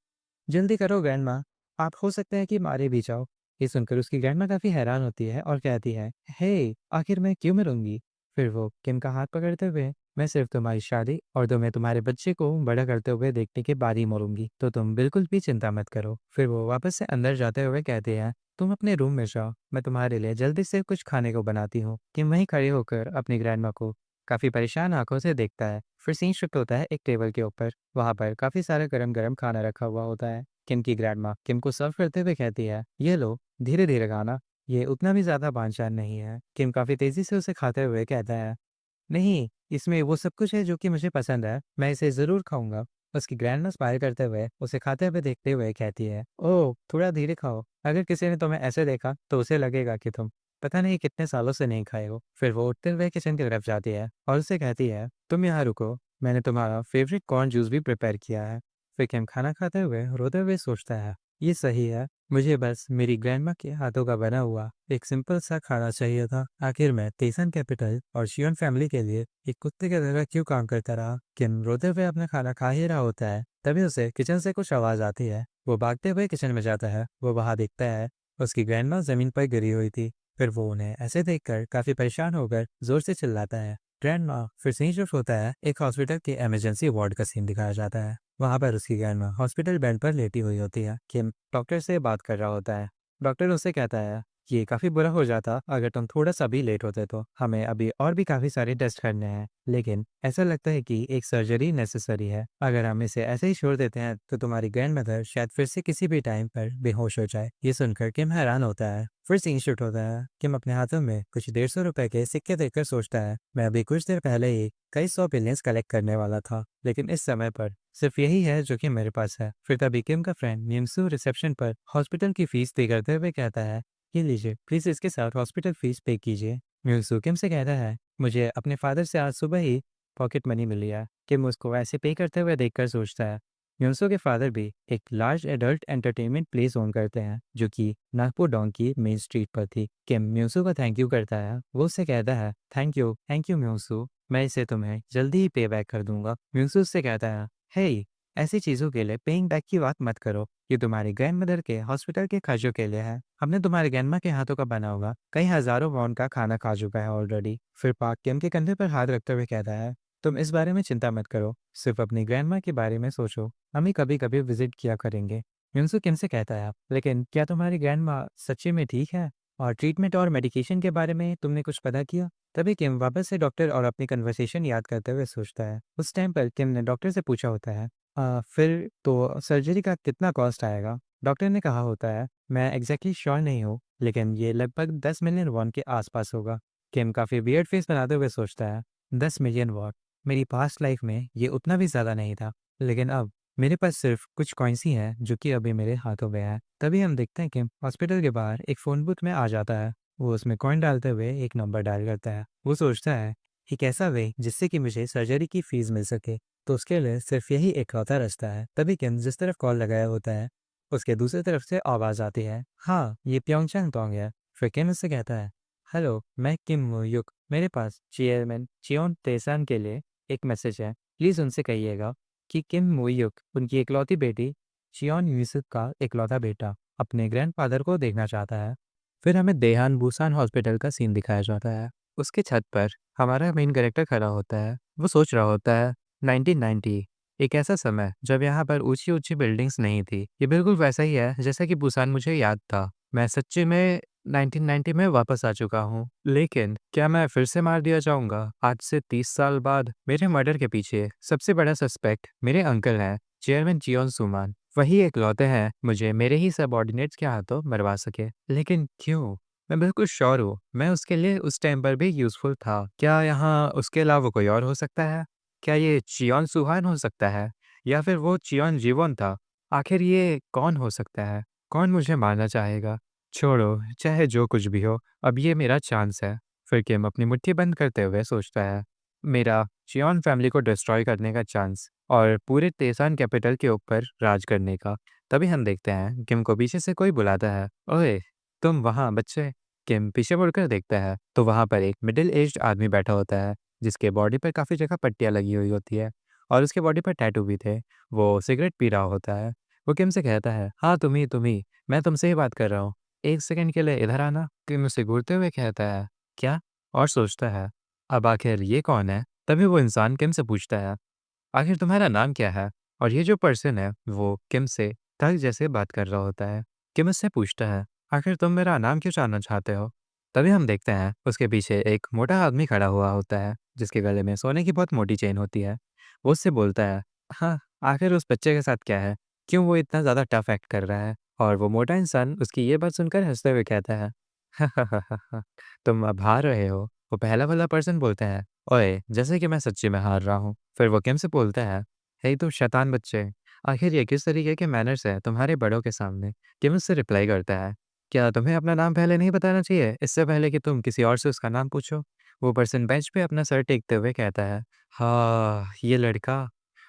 जल्दी करो ग्रैंडमा, आप हो सकता है कि मारे भी जाओ। ये सुनकर उसकी ग्रैंडमा काफी हैरान होती है और कहती है, हे, आखिर मैं क्यों मरूंगी? फिर वो किम का हाथ पकड़ते हुए, मैं सिर्फ तुम्हारी शादी और तुम्हें तुम्हारे बच्चे को बड़ा करते हुए देखने के बाद ही मरूंगी, तो तुम बिल्कुल भी चिंता मत करो। फिर वो वापस से अंदर जाते हुए कहते हैं, तुम अपने रूम में जाओ, मैं तुम्हारे लिए जल्दी से कुछ खाने को बनाती हूँ। किम वहीं खड़े होकर अपनी ग्रैंडमा को काफी परेशान आंखों से देखता है। फिर सीन शिफ्ट होता है एक टेबल के ऊपर। वहां पर काफी सारा गरम गरम खाना रखा हुआ होता है। किम की ग्रैंडमा किम को सर्व करते हुए कहती है, ये लो, धीरे धीरे खाना, ये उतना भी ज्यादा बांझान नहीं है। किम काफी तेजी से उसे खाते हुए कहता है, नहीं, इसमें वो सब कुछ है जो कि मुझे पसंद है, मैं इसे ज़रूर खाऊँगा। उसकी ग्रैंडमा स्माइल करते हुए उसे खाते हुए देखते हुए कहती है, ओह! थोड़ा धीरे खाओ। अगर किसी ने तुम्हें ऐसे देखा तो उसे लगेगा कि तुम पता नहीं कितने सालों से नहीं खाए हो। फिर वो उठते हुए किचन की तरफ जाती है और उसे कहती है, तुम यहाँ रुको, मैंने तुम्हारा फ़ेवरेट कॉर्न जूस भी प्रिपेयर किया है। फिर किम खाना खाते हुए रोते हुए सोचता है, ये सही है, मुझे बस मेरी ग्रैंडमा के हाथों का बना हुआ एक सिंपल सा खाना चाहिए था। आखिर मैं तेसन कैपिटल और शियोन फैमिली के लिए एक कुत्ते की तरह क्यों काम करता रहा? किम रोते हुए अपना खाना खा ही रहा होता है, तभी उसे किचन से कुछ आवाज आती है। वो भागते हुए किचन में जाता है। वो वहां देखता है उसकी ग्रैंडमा जमीन पर गिरी हुई थी। फिर वो उन्हें ऐसे देखकर काफी परेशान होकर जोर से चिल्लाता है, ग्रैंडमा। फिर सीन शिफ्ट होता है एक हॉस्पिटल के इमरजेंसी वार्ड का सीन दिखाया जाता है। वहां पर उसकी ग्रैंडमा हॉस्पिटल बेड पर लेटी हुई होती है। किम डॉक्टर से बात कर रहा होता है। डॉक्टर उससे कहता है, ये काफ़ी बुरा हो जाता अगर तुम थोड़ा-सा भी लेट होते तो। हमें अभी और भी काफ़ी सारे टेस्ट करने हैं, लेकिन ऐसा लगता है कि एक सर्जरी नेसेसरी है। अगर हम इसे ऐसे ही छोड़ देते हैं तो तुम्हारी ग्रैंडमदर शायद फिर से किसी भी टाइम पर बेहोश हो जाए। ये सुनकर किम हैरान होता है। फिर सीन शूट होता है। किम अपने हाथों में कुछ 150 रुपए के सिक्के देखकर सोचता है, मैं अभी कुछ देर पहले ही कई 100 बिलियंस कलेक्ट करने वाला था, लेकिन इस समय पर सिर्फ यही है जो कि मेरे पास है। फिर तभी किम का फ्रेंड मिम्सू रिसेप्शन पर हॉस्पिटल की फीस पे करते हुए कहता है, ये लीजिए, प्लीज इसके साथ हॉस्पिटल फीस पे कीजिए। मिम्सू किम से कहता है, मुझे अपने फादर से आज सुबह ही पॉकेट मनी मिली है। किम उसको ऐसे पे करते हुए देखकर सोचता है, म्यूसो के फादर भी एक large adult entertainment place own करते हैं जो कि नागपुर डोंग की मेन स्ट्रीट पर थी। किम म्यूसो का थैंक यू करता है। वो उससे कहता है, थैंक यू म्यूसो, मैं इसे तुम्हें जल्दी ही पे बैक कर दूंगा। म्यूसो उससे कहता है, हे, ऐसी चीज़ों के लिए पेइंग बैक की बात मत करो, ये तुम्हारी ग्रैंडमदर के हॉस्पिटल के खर्चों के लिए है। हमने तुम्हारे ग्रैंडमा के हाथों का बना हुआ कई हज़ारों पाउंड का खाना खा चुका है ऑलरेडी। फिर पार्क किम के कंधे पर हाथ रखते हुए कहता है, तुम इस बारे में चिंता मत करो, सिर्फ अपनी ग्रैंडमा के बारे में सोचो, हम ही कभी कभी विजिट किया करेंगे। युनसु किम से कहता है, लेकिन क्या तुम्हारी ग्रैंडमा सच्ची में ठीक है? और ट्रीटमेंट और मेडिकेशन के बारे में तुमने कुछ पता किया? तभी किम वापस से डॉक्टर और अपनी कन्वर्सेशन याद करते हुए सोचता है। उस टाइम पर किम ने डॉक्टर से पूछा होता है, फिर तो सर्जरी का कितना कॉस्ट आएगा? डॉक्टर ने कहा होता है, मैं एग्जैक्टली श्योर नहीं हूँ, लेकिन ये लगभग 10 मिलियन वॉन के आसपास होगा। किम काफ़ी वियर्ड फेस बनाते हुए सोचता है, 10 मिलियन वॉट, मेरी पास्ट लाइफ में ये उतना भी ज़्यादा नहीं था, लेकिन अब मेरे पास सिर्फ कुछ कॉइन्स ही हैं जो कि अभी मेरे हाथों में है। तभी हम देखते हैं कि हॉस्पिटल के बाहर एक फ़ोन बूथ में आ जाता है। वो उसमें कॉइन डालते हुए एक नंबर डायल करता है। वो सोचता है, एक ऐसा वे जिससे कि मुझे सर्जरी की फीस मिल सके, तो उसके लिए सिर्फ यही इकलौता रास्ता है। तभी किम जिस तरफ कॉल लगाया होता है उसके दूसरी तरफ से आवाज़ आती है, हाँ, ये प्योंगचांग टोंग है। फिर किम उससे कहता है, हेलो, मैं किम मुयुक, मेरे पास चेयरमैन चियोन तेसान के लिए एक मैसेज है। प्लीज़ उनसे कहिएगा कि किम मुयुक उनकी इकलौती बेटी चियोन यूसुक का इकलौता बेटा अपने ग्रैंडफादर को देखना चाहता है। फिर हमें देहान बुसान हॉस्पिटल का सीन दिखाया जाता है। उसके छत पर हमारा मेन कैरेक्टर खड़ा होता है। वो सोच रहा होता है, 1990, एक ऐसा समय जब यहाँ पर ऊंची ऊंची बिल्डिंग्स नहीं थी। ये बिल्कुल वैसा ही है जैसा कि बुसान मुझे याद था। मैं सच्ची में 1990 में वापस आ चुका हूँ, लेकिन क्या मैं फिर से मार दिया जाऊंगा? आज से 30 साल बाद मेरे मर्डर के पीछे सबसे बड़ा सस्पेक्ट मेरे अंकल हैं, चेयरमैन जियोन सुमान। वही एकलौते हैं मुझे मेरे ही सबऑर्डिनेट्स के हाथों मरवा सके। लेकिन क्यों? मैं बिल्कुल श्योर हूँ मैं उसके लिए उस टाइम पर भी यूजफुल था। क्या यहाँ उसके अलावा कोई और हो सकता है? क्या ये चियोन सुहान हो सकता है, या फिर वो चियोन जीवोन था? आखिर ये कौन हो सकता है? कौन मुझे मारना चाहेगा? छोड़ो, चाहे जो कुछ भी हो, अब ये मेरा चांस है। फिर किम अपनी मुट्ठी बंद करते हुए सोचता है, मेरा चियोन फैमिली को डिस्ट्रॉय करने का चांस और पूरे तेसान कैपिटल के ऊपर राज करने का। तभी हम देखते हैं किम को पीछे से कोई बुलाता है, ओए, तुम वहाँ बच्चे। किम पीछे मुड़कर देखता है तो वहाँ पर एक मिडिल एज्ड आदमी बैठा होता है जिसके बॉडी पर काफ़ी जगह पट्टियाँ लगी हुई होती है और उसके बॉडी पर टैटू भी थे। वो सिगरेट पी रहा होता है। वो किम से कहता है, हाँ, तुम ही, मैं तुमसे ही बात कर रहा हूँ, एक सेकंड के लिए इधर आना। किम उसे घूरते हुए कहता है, क्या? और सोचता है, अब आखिर ये कौन है? तभी वो इंसान किम से पूछता है, आखिर तुम्हारा नाम क्या है? और ये जो पर्सन है वो किम से ठग जैसे बात कर रहा होता है। किम उससे पूछता है, आखिर तुम मेरा नाम क्यों जानना चाहते हो? तभी हम देखते हैं उसके पीछे एक मोटा आदमी खड़ा हुआ होता है जिसके गले में सोने की बहुत मोटी चेन होती है। वो उससे बोलता है, हाँ, आखिर उस बच्चे के साथ क्या है? क्यों वो इतना ज़्यादा टफ एक्ट कर रहा है? और वो मोटा इंसान उसकी ये बात सुनकर हंसते हुए कहता है, तुम अब हार रहे हो। वो पहला वाला पर्सन बोलता है, ओए, जैसे कि मैं सच्ची में हार रहा हूँ। फिर वो किम से बोलता है, हे तुम शैतान बच्चे, आखिर ये किस तरीके के मैनर्स है तुम्हारे बड़ों के सामने? किम उससे रिप्लाई करता है, क्या तुम्हें अपना नाम पहले नहीं बताना चाहिए, इससे पहले कि तुम किसी और से उसका नाम पूछो? वो पर्सन बेंच पे अपना सर टेकते हुए कहता है, हाँ, ये लड़का।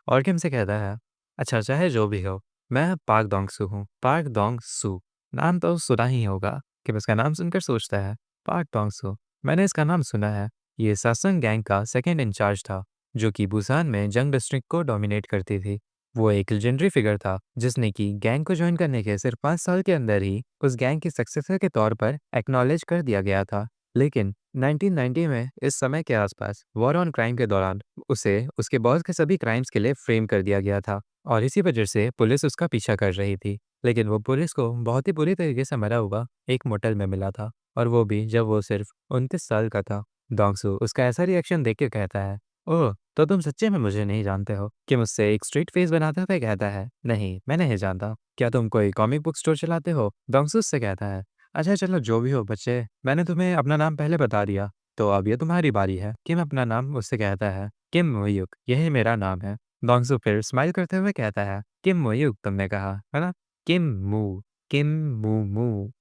और किम से कहता है, अच्छा, चाहे जो भी हो, मैं पार्क दोंग सू हूँ। पार्क दोंग सू, नाम तो सुना ही होगा। किम उसका नाम सुनकर सोचता है, पार्क दोंग सू, मैंने इसका नाम सुना है। ये सासंग गैंग का सेकंड इंचार्ज था जो कि बुसान में जंग डिस्ट्रिक्ट को डोमिनेट करती थी। वो एक लेजेंडरी फिगर था जिसने कि गैंग को ज्वाइन करने के सिर्फ 5 साल के अंदर ही उस गैंग के सक्सेसर के तौर पर एक्नॉलेज कर दिया गया था। लेकिन 1990 में इस समय के आसपास वॉर ऑन क्राइम के दौरान उसे उसके बॉस के सभी क्राइम्स के लिए फ्रेम कर दिया गया था और इसी वजह से पुलिस उसका पीछा कर रही थी। लेकिन वो पुलिस को बहुत ही बुरी तरीके से मरा हुआ एक मोटेल में मिला था और वो भी जब वो सिर्फ 29 साल का था। डोंगसू उसका ऐसा रिएक्शन देख के कहता है, ओह तो तुम सच्चे में मुझे नहीं जानते हो। कि मुझसे एक स्ट्रेट फेस बनाते हुए कहता है, नहीं मैं नहीं जानता। क्या तुम कोई कॉमिक बुक स्टोर चलाते हो? डोंगसू उससे कहता है, अच्छा चलो जो भी हो बच्चे, मैंने तुम्हें अपना नाम पहले बता दिया, तो अब ये तुम्हारी बारी है। किम अपना नाम मुझसे कहता है, किम मोयुक, यही मेरा नाम है। डोंगसू फिर स्माइल करते हुए कहता है, किम मोयुक तुमने कहा है ना? किम मू, किम मू मू।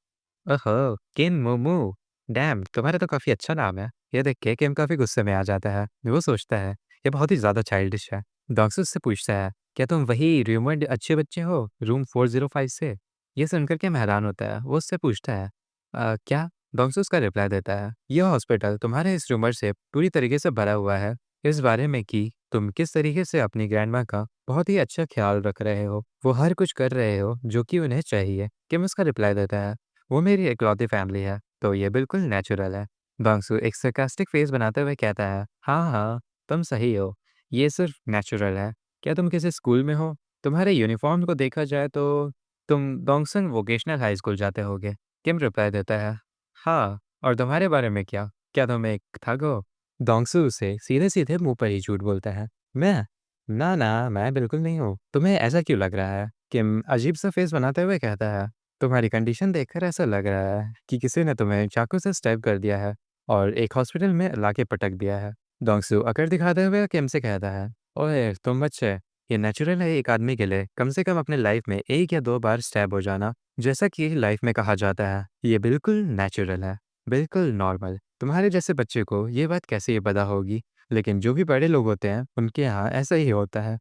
ओहो! किम मुमू। डैम! तुम्हारा तो काफ़ी अच्छा नाम है। ये देख के किम काफ़ी गुस्से में आ जाता है। वो सोचता है, ये बहुत ही ज़्यादा चाइल्डिश है। डॉक्स उससे पूछता है, क्या तुम वही र्यूमर्ड अच्छे बच्चे हो, रूम 405 से? ये सुनकर किम हैरान होता है। वो उससे पूछता है, क्या? डॉक्स उसका रिप्लाई देता है, ये हॉस्पिटल तुम्हारे इस रूमर से पूरी तरीके से भरा हुआ है। इस बारे में कि तुम किस तरीके से अपनी ग्रैंडमा का बहुत ही अच्छा ख्याल रख रहे हो। वो हर कुछ कर रहे हो जो कि उन्हें चाहिए। किम उसका रिप्लाई देता है, वो मेरी इकलौती फैमिली है, तो ये बिल्कुल नेचुरल है। बांसु एक sarcastic फेस बनाते हुए कहता है, हाँ, हाँ, तुम सही हो। ये सिर्फ नेचुरल है। क्या तुम किसी स्कूल में हो? तुम्हारे यूनिफ़ॉर्म को देखा जाए तो तुम डोंगसन वोकेशनल हाई स्कूल जाते होगे। किम रिप्लाई देता है, हाँ, और तुम्हारे बारे में क्या? क्या तुम एक ठग हो? डोंगसू उसे सीधे-सीधे मुँह पर ही झूठ बोलता है। मैं? ना, ना, मैं बिल्कुल नहीं हूँ। तुम्हें ऐसा क्यों लग रहा है? किम अजीब-सा फेस बनाते हुए कहता है, तुम्हारी कंडीशन देखकर ऐसा लग रहा है कि किसी ने तुम्हें चाकू से स्टैब कर दिया है और एक हॉस्पिटल में लाके पटक दिया है। डोंगसू अकड़ दिखाते हुए किम से कहता है, ओए तुम बच्चे, ये नेचुरल है एक आदमी के लिए कम से कम अपने लाइफ में 1 या 2 बार स्टैब हो जाना, जैसा कि लाइफ में कहा जाता है। ये बिल्कुल नेचुरल है, बिल्कुल नॉर्मल। तुम्हारे जैसे बच्चे को ये बात कैसे ही पता होगी, लेकिन जो भी बड़े लोग होते हैं, उनके यहाँ ऐसा ही होता है।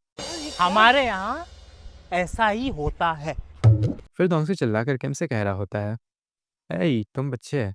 हमारे यहाँ ऐसा ही होता है। फिर डोंगसू चिल्लाकर किम से कह रहा होता है, ऐ तुम बच्चे,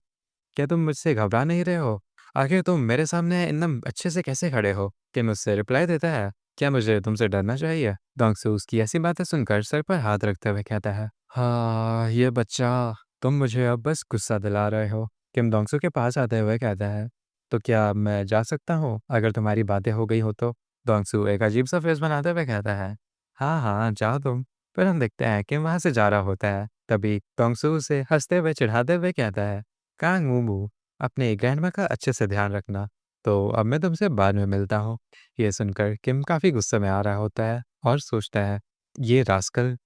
क्या तुम मुझसे घबरा नहीं रहे हो? आखिर तुम मेरे सामने एकदम अच्छे से कैसे खड़े हो? किम मुझसे रिप्लाई देता है, क्या मुझे तुमसे डरना चाहिए? डोंगसू उसकी ऐसी बातें सुनकर सर पर हाथ रखते हुए कहता है, हाँ, ये बच्चा, तुम मुझे अब बस गुस्सा दिला रहे हो। किम डोंगसू के पास आते हुए कहता है, तो क्या अब मैं जा सकता हूँ अगर तुम्हारी बातें हो गई हो तो? डोंगसू एक अजीब सा फेस बनाते हुए कहता है, हाँ, हाँ, जाओ तुम। फिर हम देखते हैं किम वहाँ से जा रहा होता है। तभी डोंगसू उसे हँसते हुए चिढ़ाते हुए कहता है, कांग मूमू, अपने ग्रैंडमा का अच्छे से ध्यान रखना। तो अब मैं तुमसे बाद में मिलता हूँ। ये सुनकर किम काफ़ी गुस्से में आ रहा होता है और सोचता है, ये रास्कल।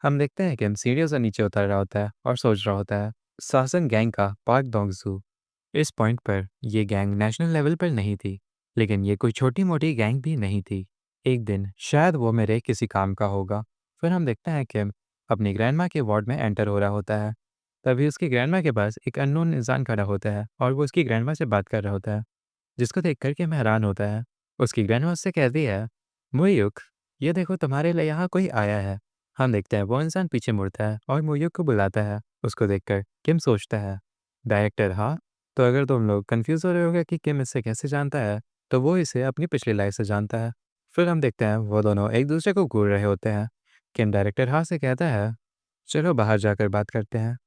हम देखते हैं किम सीढ़ियों से नीचे उतर रहा होता है और सोच रहा होता है, सासन गैंग का पार्क डोंगजू। इस पॉइंट पर ये गैंग नेशनल लेवल पर नहीं थी, लेकिन ये कोई छोटी-मोटी गैंग भी नहीं थी। एक दिन शायद वो मेरे किसी काम का होगा। फिर हम देखते हैं किम अपनी ग्रैंडमा के वार्ड में एंटर हो रहा होता है। तभी उसकी ग्रैंडमा के पास एक अननोन इंसान खड़ा होता है और वो उसकी ग्रैंडमा से बात कर रहा होता है, जिसको देख कर के हैरान होता है। उसकी ग्रैंडमा उससे कहती है, मुयुक, ये देखो तुम्हारे लिए यहाँ कोई आया है। हम देखते हैं वो इंसान पीछे मुड़ता है और मुयुक को बुलाता है। उसको देखकर किम सोचता है, डायरेक्टर हाँ? तो अगर तुम लोग कंफ्यूज हो रहे होगे कि किम इससे कैसे जानता है, तो वो इसे अपनी पिछली लाइफ से जानता है। फिर हम देखते हैं वो दोनों एक दूसरे को घूर रहे होते हैं। किम डायरेक्टर हाँ से कहता है, चलो बाहर जाकर बात करते हैं।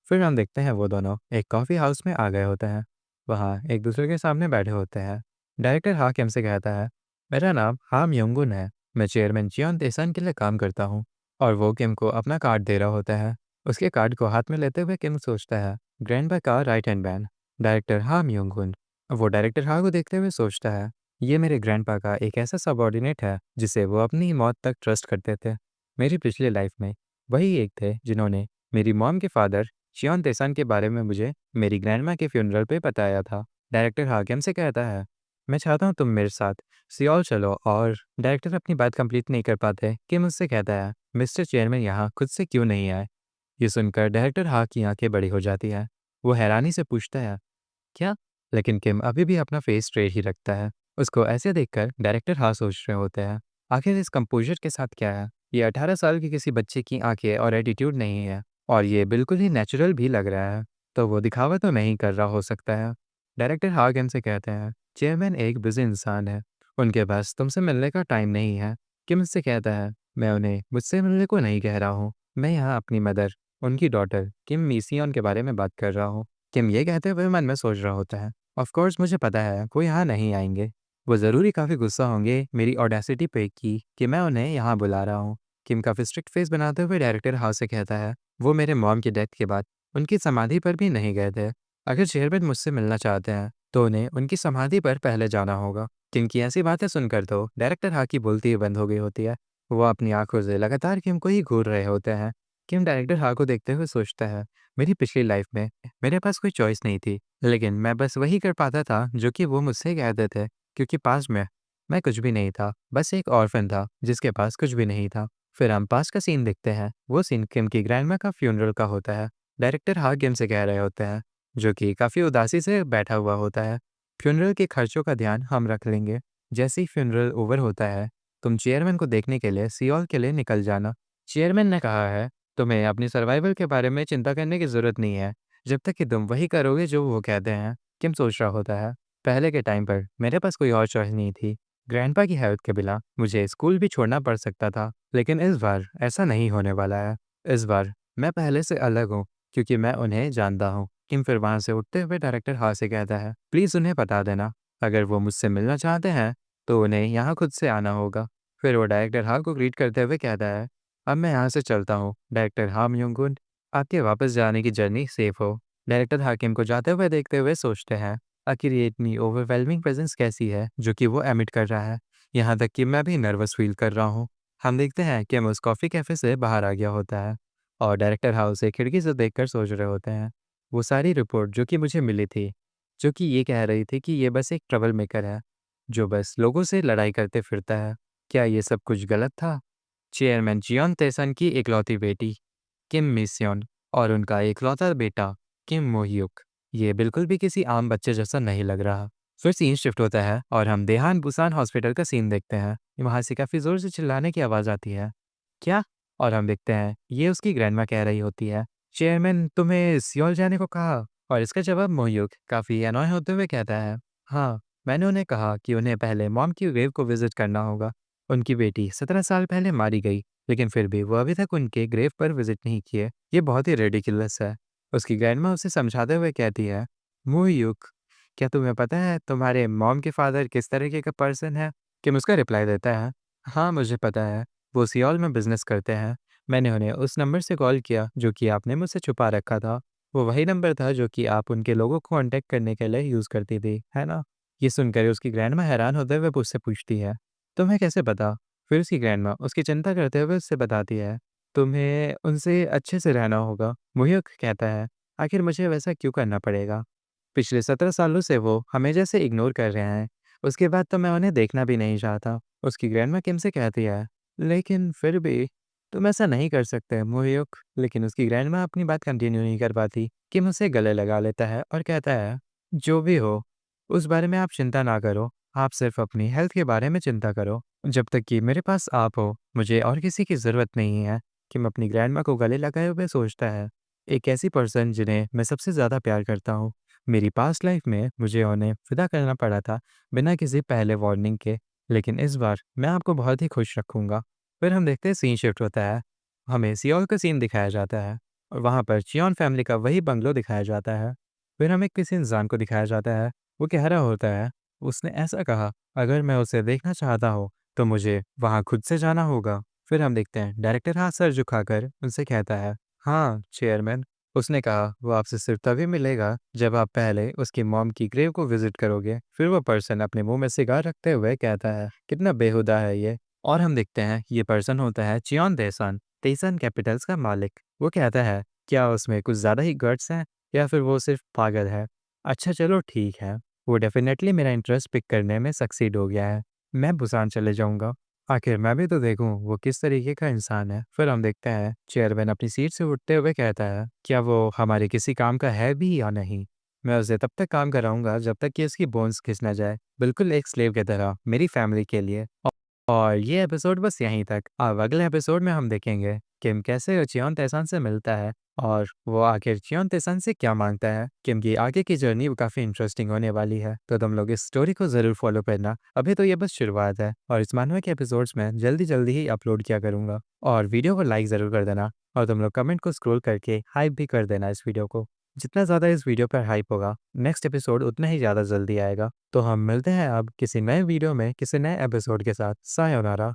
फिर हम देखते हैं वो दोनों एक कॉफ़ी हाउस में आ गए होते हैं। वहाँ एक दूसरे के सामने बैठे होते हैं। डायरेक्टर हा किम से कहता है, मेरा नाम हा म्योंगुन है। मैं चेयरमैन चियोन तेसन के लिए काम करता हूँ। और वो किम को अपना कार्ड दे रहा होता है। उसके कार्ड को हाथ में लेते हुए किम सोचता है, ग्रैंडपा का राइट हैंड मैन, डायरेक्टर हा म्योंगुन। वो डायरेक्टर हा को देखते हुए सोचता है, ये मेरे ग्रैंडपा का एक ऐसा सबॉर्डिनेट है जिसे वो अपनी मौत तक ट्रस्ट करते थे। मेरी पिछली लाइफ में वही एक थे जिन्होंने मेरी मॉम के फादर शियोन तेसन के बारे में मुझे मेरी ग्रैंडमा के फ्यूनरल पे बताया था। डायरेक्टर हाकिम से कहता है, मैं चाहता हूँ तुम मेरे साथ सियोल चलो। और डायरेक्टर अपनी बात कंप्लीट नहीं कर पाते कि मुझसे कहता है, मिस्टर चेयरमैन यहाँ खुद से क्यों नहीं आए? ये सुनकर डायरेक्टर हा की आंखें बड़ी हो जाती है। वो हैरानी से पूछता है, क्या? लेकिन किम अभी भी अपना फेस स्ट्रेट ही रखता है। उसको ऐसे देखकर डायरेक्टर हाँ सोच रहे होते हैं, आखिर इस कंपोज़र के साथ क्या है? ये 18 साल के किसी बच्चे की आंखें और एटीट्यूड नहीं है और ये बिल्कुल ही नेचुरल भी लग रहा है, तो वो दिखावा तो नहीं कर रहा हो सकता है। डायरेक्टर हाँ किम से कहते हैं, चेयरमैन एक बिज़ी इंसान है, उनके पास तुमसे मिलने का टाइम नहीं है। किम से कहता है, मैं उन्हें मुझसे मिलने को नहीं कह रहा हूँ, मैं यहाँ अपनी मदर, उनकी डॉटर किम मीसियन के बारे में बात कर रहा हूँ। किम ये कहते हुए मन में सोच रहा होता है, ऑफ कोर्स मुझे पता है कोई यहाँ नहीं आएंगे। वो ज़रूरी काफ़ी गुस्सा होंगे मेरी ऑडेसिटी पे कि मैं उन्हें यहाँ बुला रहा हूँ। किम काफ़ी स्ट्रिक्ट फेस बनाते हुए डायरेक्टर हाउस से कहता है, वो मेरे मॉम की डेथ के बाद उनकी समाधि पर भी नहीं गए थे। अगर चेयरमैन मुझसे मिलना चाहते हैं तो उन्हें उनकी समाधि पर पहले जाना होगा। किम की ऐसी बातें सुनकर तो डायरेक्टर हा की बोलती ही बंद हो गई होती है। वो अपनी आंखों से लगातार किम को ही घूर रहे होते हैं। किम डायरेक्टर हा को देखते हुए सोचता है, मेरी पिछली लाइफ में मेरे पास कोई चॉइस नहीं थी, लेकिन मैं बस वही कर पाता था जो कि वो मुझसे कहते थे, क्योंकि पास में मैं कुछ भी नहीं था, बस एक ऑर्फन था जिसके पास कुछ भी नहीं था। फिर हम पास का सीन देखते हैं। वो सीन किम की ग्रैंडमा का फ्यूनरल का होता है। डायरेक्टर हा किम से कह रहे होते हैं, जो कि काफ़ी उदासी से बैठा हुआ होता है, फ्यूनरल के खर्चों का ध्यान हम रख लेंगे। जैसे ही फ्यूनरल ओवर होता है, तुम चेयरमैन को देखने के लिए सियोल के लिए निकल जाना। चेयरमैन ने कहा है, तुम्हें अपनी सर्वाइवल के बारे में चिंता करने की ज़रूरत नहीं है, जब तक कि तुम वही करोगे जो वो कहते हैं। किम सोच रहा होता है, पहले के टाइम पर मेरे पास कोई और चॉइस नहीं थी। ग्रैंडपा की हेल्थ के बिना मुझे स्कूल भी छोड़ना पड़ सकता था, लेकिन इस बार ऐसा नहीं होने वाला है। इस बार मैं पहले से अलग हूँ, क्योंकि मैं उन्हें जानता हूँ। किम फिर वहाँ से उठते हुए डायरेक्टर हा से कहता है, प्लीज़ उन्हें बता देना, अगर वो मुझसे मिलना चाहते हैं तो उन्हें यहाँ खुद से आना होगा। फिर वो डायरेक्टर हा को ग्रीट करते हुए कहता है, अब मैं यहाँ से चलता हूँ। डायरेक्टर हा म्यूंगुन, आपके वापस जाने की जर्नी सेफ हो। डायरेक्टर हाकिम को जाते हुए देखते हुए सोचते हैं, आखिर ये इतनी ओवरवेलमिंग प्रेजेंस कैसी है जो कि वो एमिट कर रहा है। यहाँ तक कि मैं भी नर्वस फील कर रहा हूँ। हम देखते हैं कि हम उस कॉफ़ी कैफ़े से बाहर आ गया होता है और डायरेक्टर हाउस से खिड़की से देखकर सोच रहे होते हैं, वो सारी रिपोर्ट जो कि मुझे मिली थी, जो कि ये कह रही थी कि ये बस एक ट्रबल मेकर है, जो बस लोगों से लड़ाई करते फिरता है। क्या ये सब कुछ गलत था? चेयरमैन जियोन तेसन की इकलौती बेटी किम मिस्योन और उनका इकलौता बेटा किम मोह्युक, ये बिल्कुल भी किसी आम बच्चे जैसा नहीं लग रहा। फिर सीन शिफ्ट होता है और हम देहान बुसान हॉस्पिटल का सीन देखते हैं। वहाँ से काफ़ी ज़ोर से चिल्लाने की आवाज़ आती है, क्या? और हम देखते हैं ये उसकी ग्रैंडमा कह रही होती है, चेयरमैन तुम्हें सियोल जाने को कहा। और इसका जवाब मोह्युक काफ़ी अनॉय होते हुए कहता है, हाँ, मैंने उन्हें कहा कि उन्हें पहले मॉम की ग्रेव को विजिट करना होगा। उनकी बेटी 17 साल पहले मारी गई, लेकिन फिर भी वो अभी तक उनके ग्रेव पर विजिट नहीं किए। ये बहुत ही रेडिकुलस है। उसकी ग्रैंडमा उसे समझाते हुए कहती है, मोह्युक, क्या तुम्हें पता है तुम्हारे मॉम के फादर किस तरीके का पर्सन है? किम उसका रिप्लाई देता है, हाँ मुझे पता है, वो सियोल में बिजनेस करते हैं। मैंने उन्हें उस नंबर से कॉल किया जो कि आपने मुझसे छुपा रखा था। वो वही नंबर था जो कि आप उनके लोगों को कॉन्टैक्ट करने के लिए यूज़ करती थी, है ना? ये सुनकर उसकी ग्रैंडमा हैरान होते हुए उससे पूछती है, तुम्हें कैसे पता? फिर उसकी ग्रैंडमा उसकी चिंता करते हुए उससे बताती है, तुम्हें उनसे अच्छे से रहना होगा। मुह्यक कहता है, आखिर मुझे वैसा क्यों करना पड़ेगा? पिछले 17 सालों से वो हमें जैसे इग्नोर कर रहे हैं। उसके बाद तो मैं उन्हें देखना भी नहीं चाहता। उसकी ग्रैंडमा किम से कहती है, लेकिन फिर भी तुम ऐसा नहीं कर सकते मुह्यक। लेकिन उसकी ग्रैंडमा अपनी बात कंटिन्यू नहीं कर पाती। किम उसे गले लगा लेता है और कहता है, जो भी हो, उस बारे में आप चिंता ना करो। आप सिर्फ अपनी हेल्थ के बारे में चिंता करो। जब तक कि मेरे पास आप हो, मुझे और किसी की ज़रूरत नहीं है। किम अपनी ग्रैंडमा को गले लगाए हुए सोचता है, एक ऐसी पर्सन जिन्हें मैं सबसे ज़्यादा प्यार करता हूँ। मेरी पास्ट लाइफ में मुझे उन्हें फ़िदा करना पड़ा था, बिना किसी पहले वार्निंग के, लेकिन इस बार मैं आपको बहुत ही खुश रखूँगा। फिर हम देखते हैं सीन शिफ्ट होता है। हमें सियोल का सीन दिखाया जाता है और वहाँ पर चियोन फैमिली का वही बंगलो दिखाया जाता है। फिर हमें किसी इंसान को दिखाया जाता है। वो कह रहा होता है, उसने ऐसा कहा, अगर मैं उसे देखना चाहता हूँ तो मुझे वहाँ खुद से जाना होगा। फिर हम देखते हैं डायरेक्टर हाथ सर झुकाकर उनसे कहता है, हाँ चेयरमैन। उसने कहा वो आपसे सिर्फ तभी मिलेगा जब आप पहले उसकी मॉम की ग्रेव को विजिट करोगे। फिर वो पर्सन अपने मुंह में सिगार रखते हुए कहता है, कितना बेहुदा है ये। और हम देखते हैं ये पर्सन होता है चियोन देसान, तेसन कैपिटल्स का मालिक। वो कहता है, क्या उसमें कुछ ज़्यादा ही गट्स हैं या फिर वो सिर्फ पागल है? अच्छा चलो ठीक है, वो डेफिनेटली मेरा इंटरेस्ट पिक करने में सक्सीड हो गया है। मैं बुसान चले जाऊंगा। आखिर मैं भी तो देखूं वो किस तरीके का इंसान है। फिर हम देखते हैं चेयरमैन अपनी सीट से उठते हुए कहता है, क्या वो हमारे किसी काम का है भी या नहीं? मैं उसे तब तक काम कराऊंगा जब तक कि उसकी बोन्स खिंच ना जाए, बिल्कुल एक स्लेव की तरह मेरी फैमिली के लिए। और ये एपिसोड बस यहीं तक। अब अगले एपिसोड में हम देखेंगे किम कैसे चियोन तैसान से मिलता है और वो आखिर चियोन तैसान से क्या मांगता है। किम की आगे की जर्नी वो काफ़ी इंटरेस्टिंग होने वाली है, तो तुम लोग इस स्टोरी को ज़रूर फॉलो करना। अभी तो ये बस शुरुआत है और इस मानवे के एपिसोड्स में जल्दी जल्दी ही अपलोड किया करूँगा। और वीडियो को लाइक ज़रूर कर देना और तुम लोग कमेंट को स्क्रॉल करके हाइप भी कर देना इस वीडियो को। जितना ज़्यादा इस वीडियो पर हाइप होगा, नेक्स्ट एपिसोड उतना ही ज़्यादा जल्दी आएगा। तो हम मिलते हैं अब किसी नए वीडियो में, किसी नए एपिसोड के साथ। सायोनारा।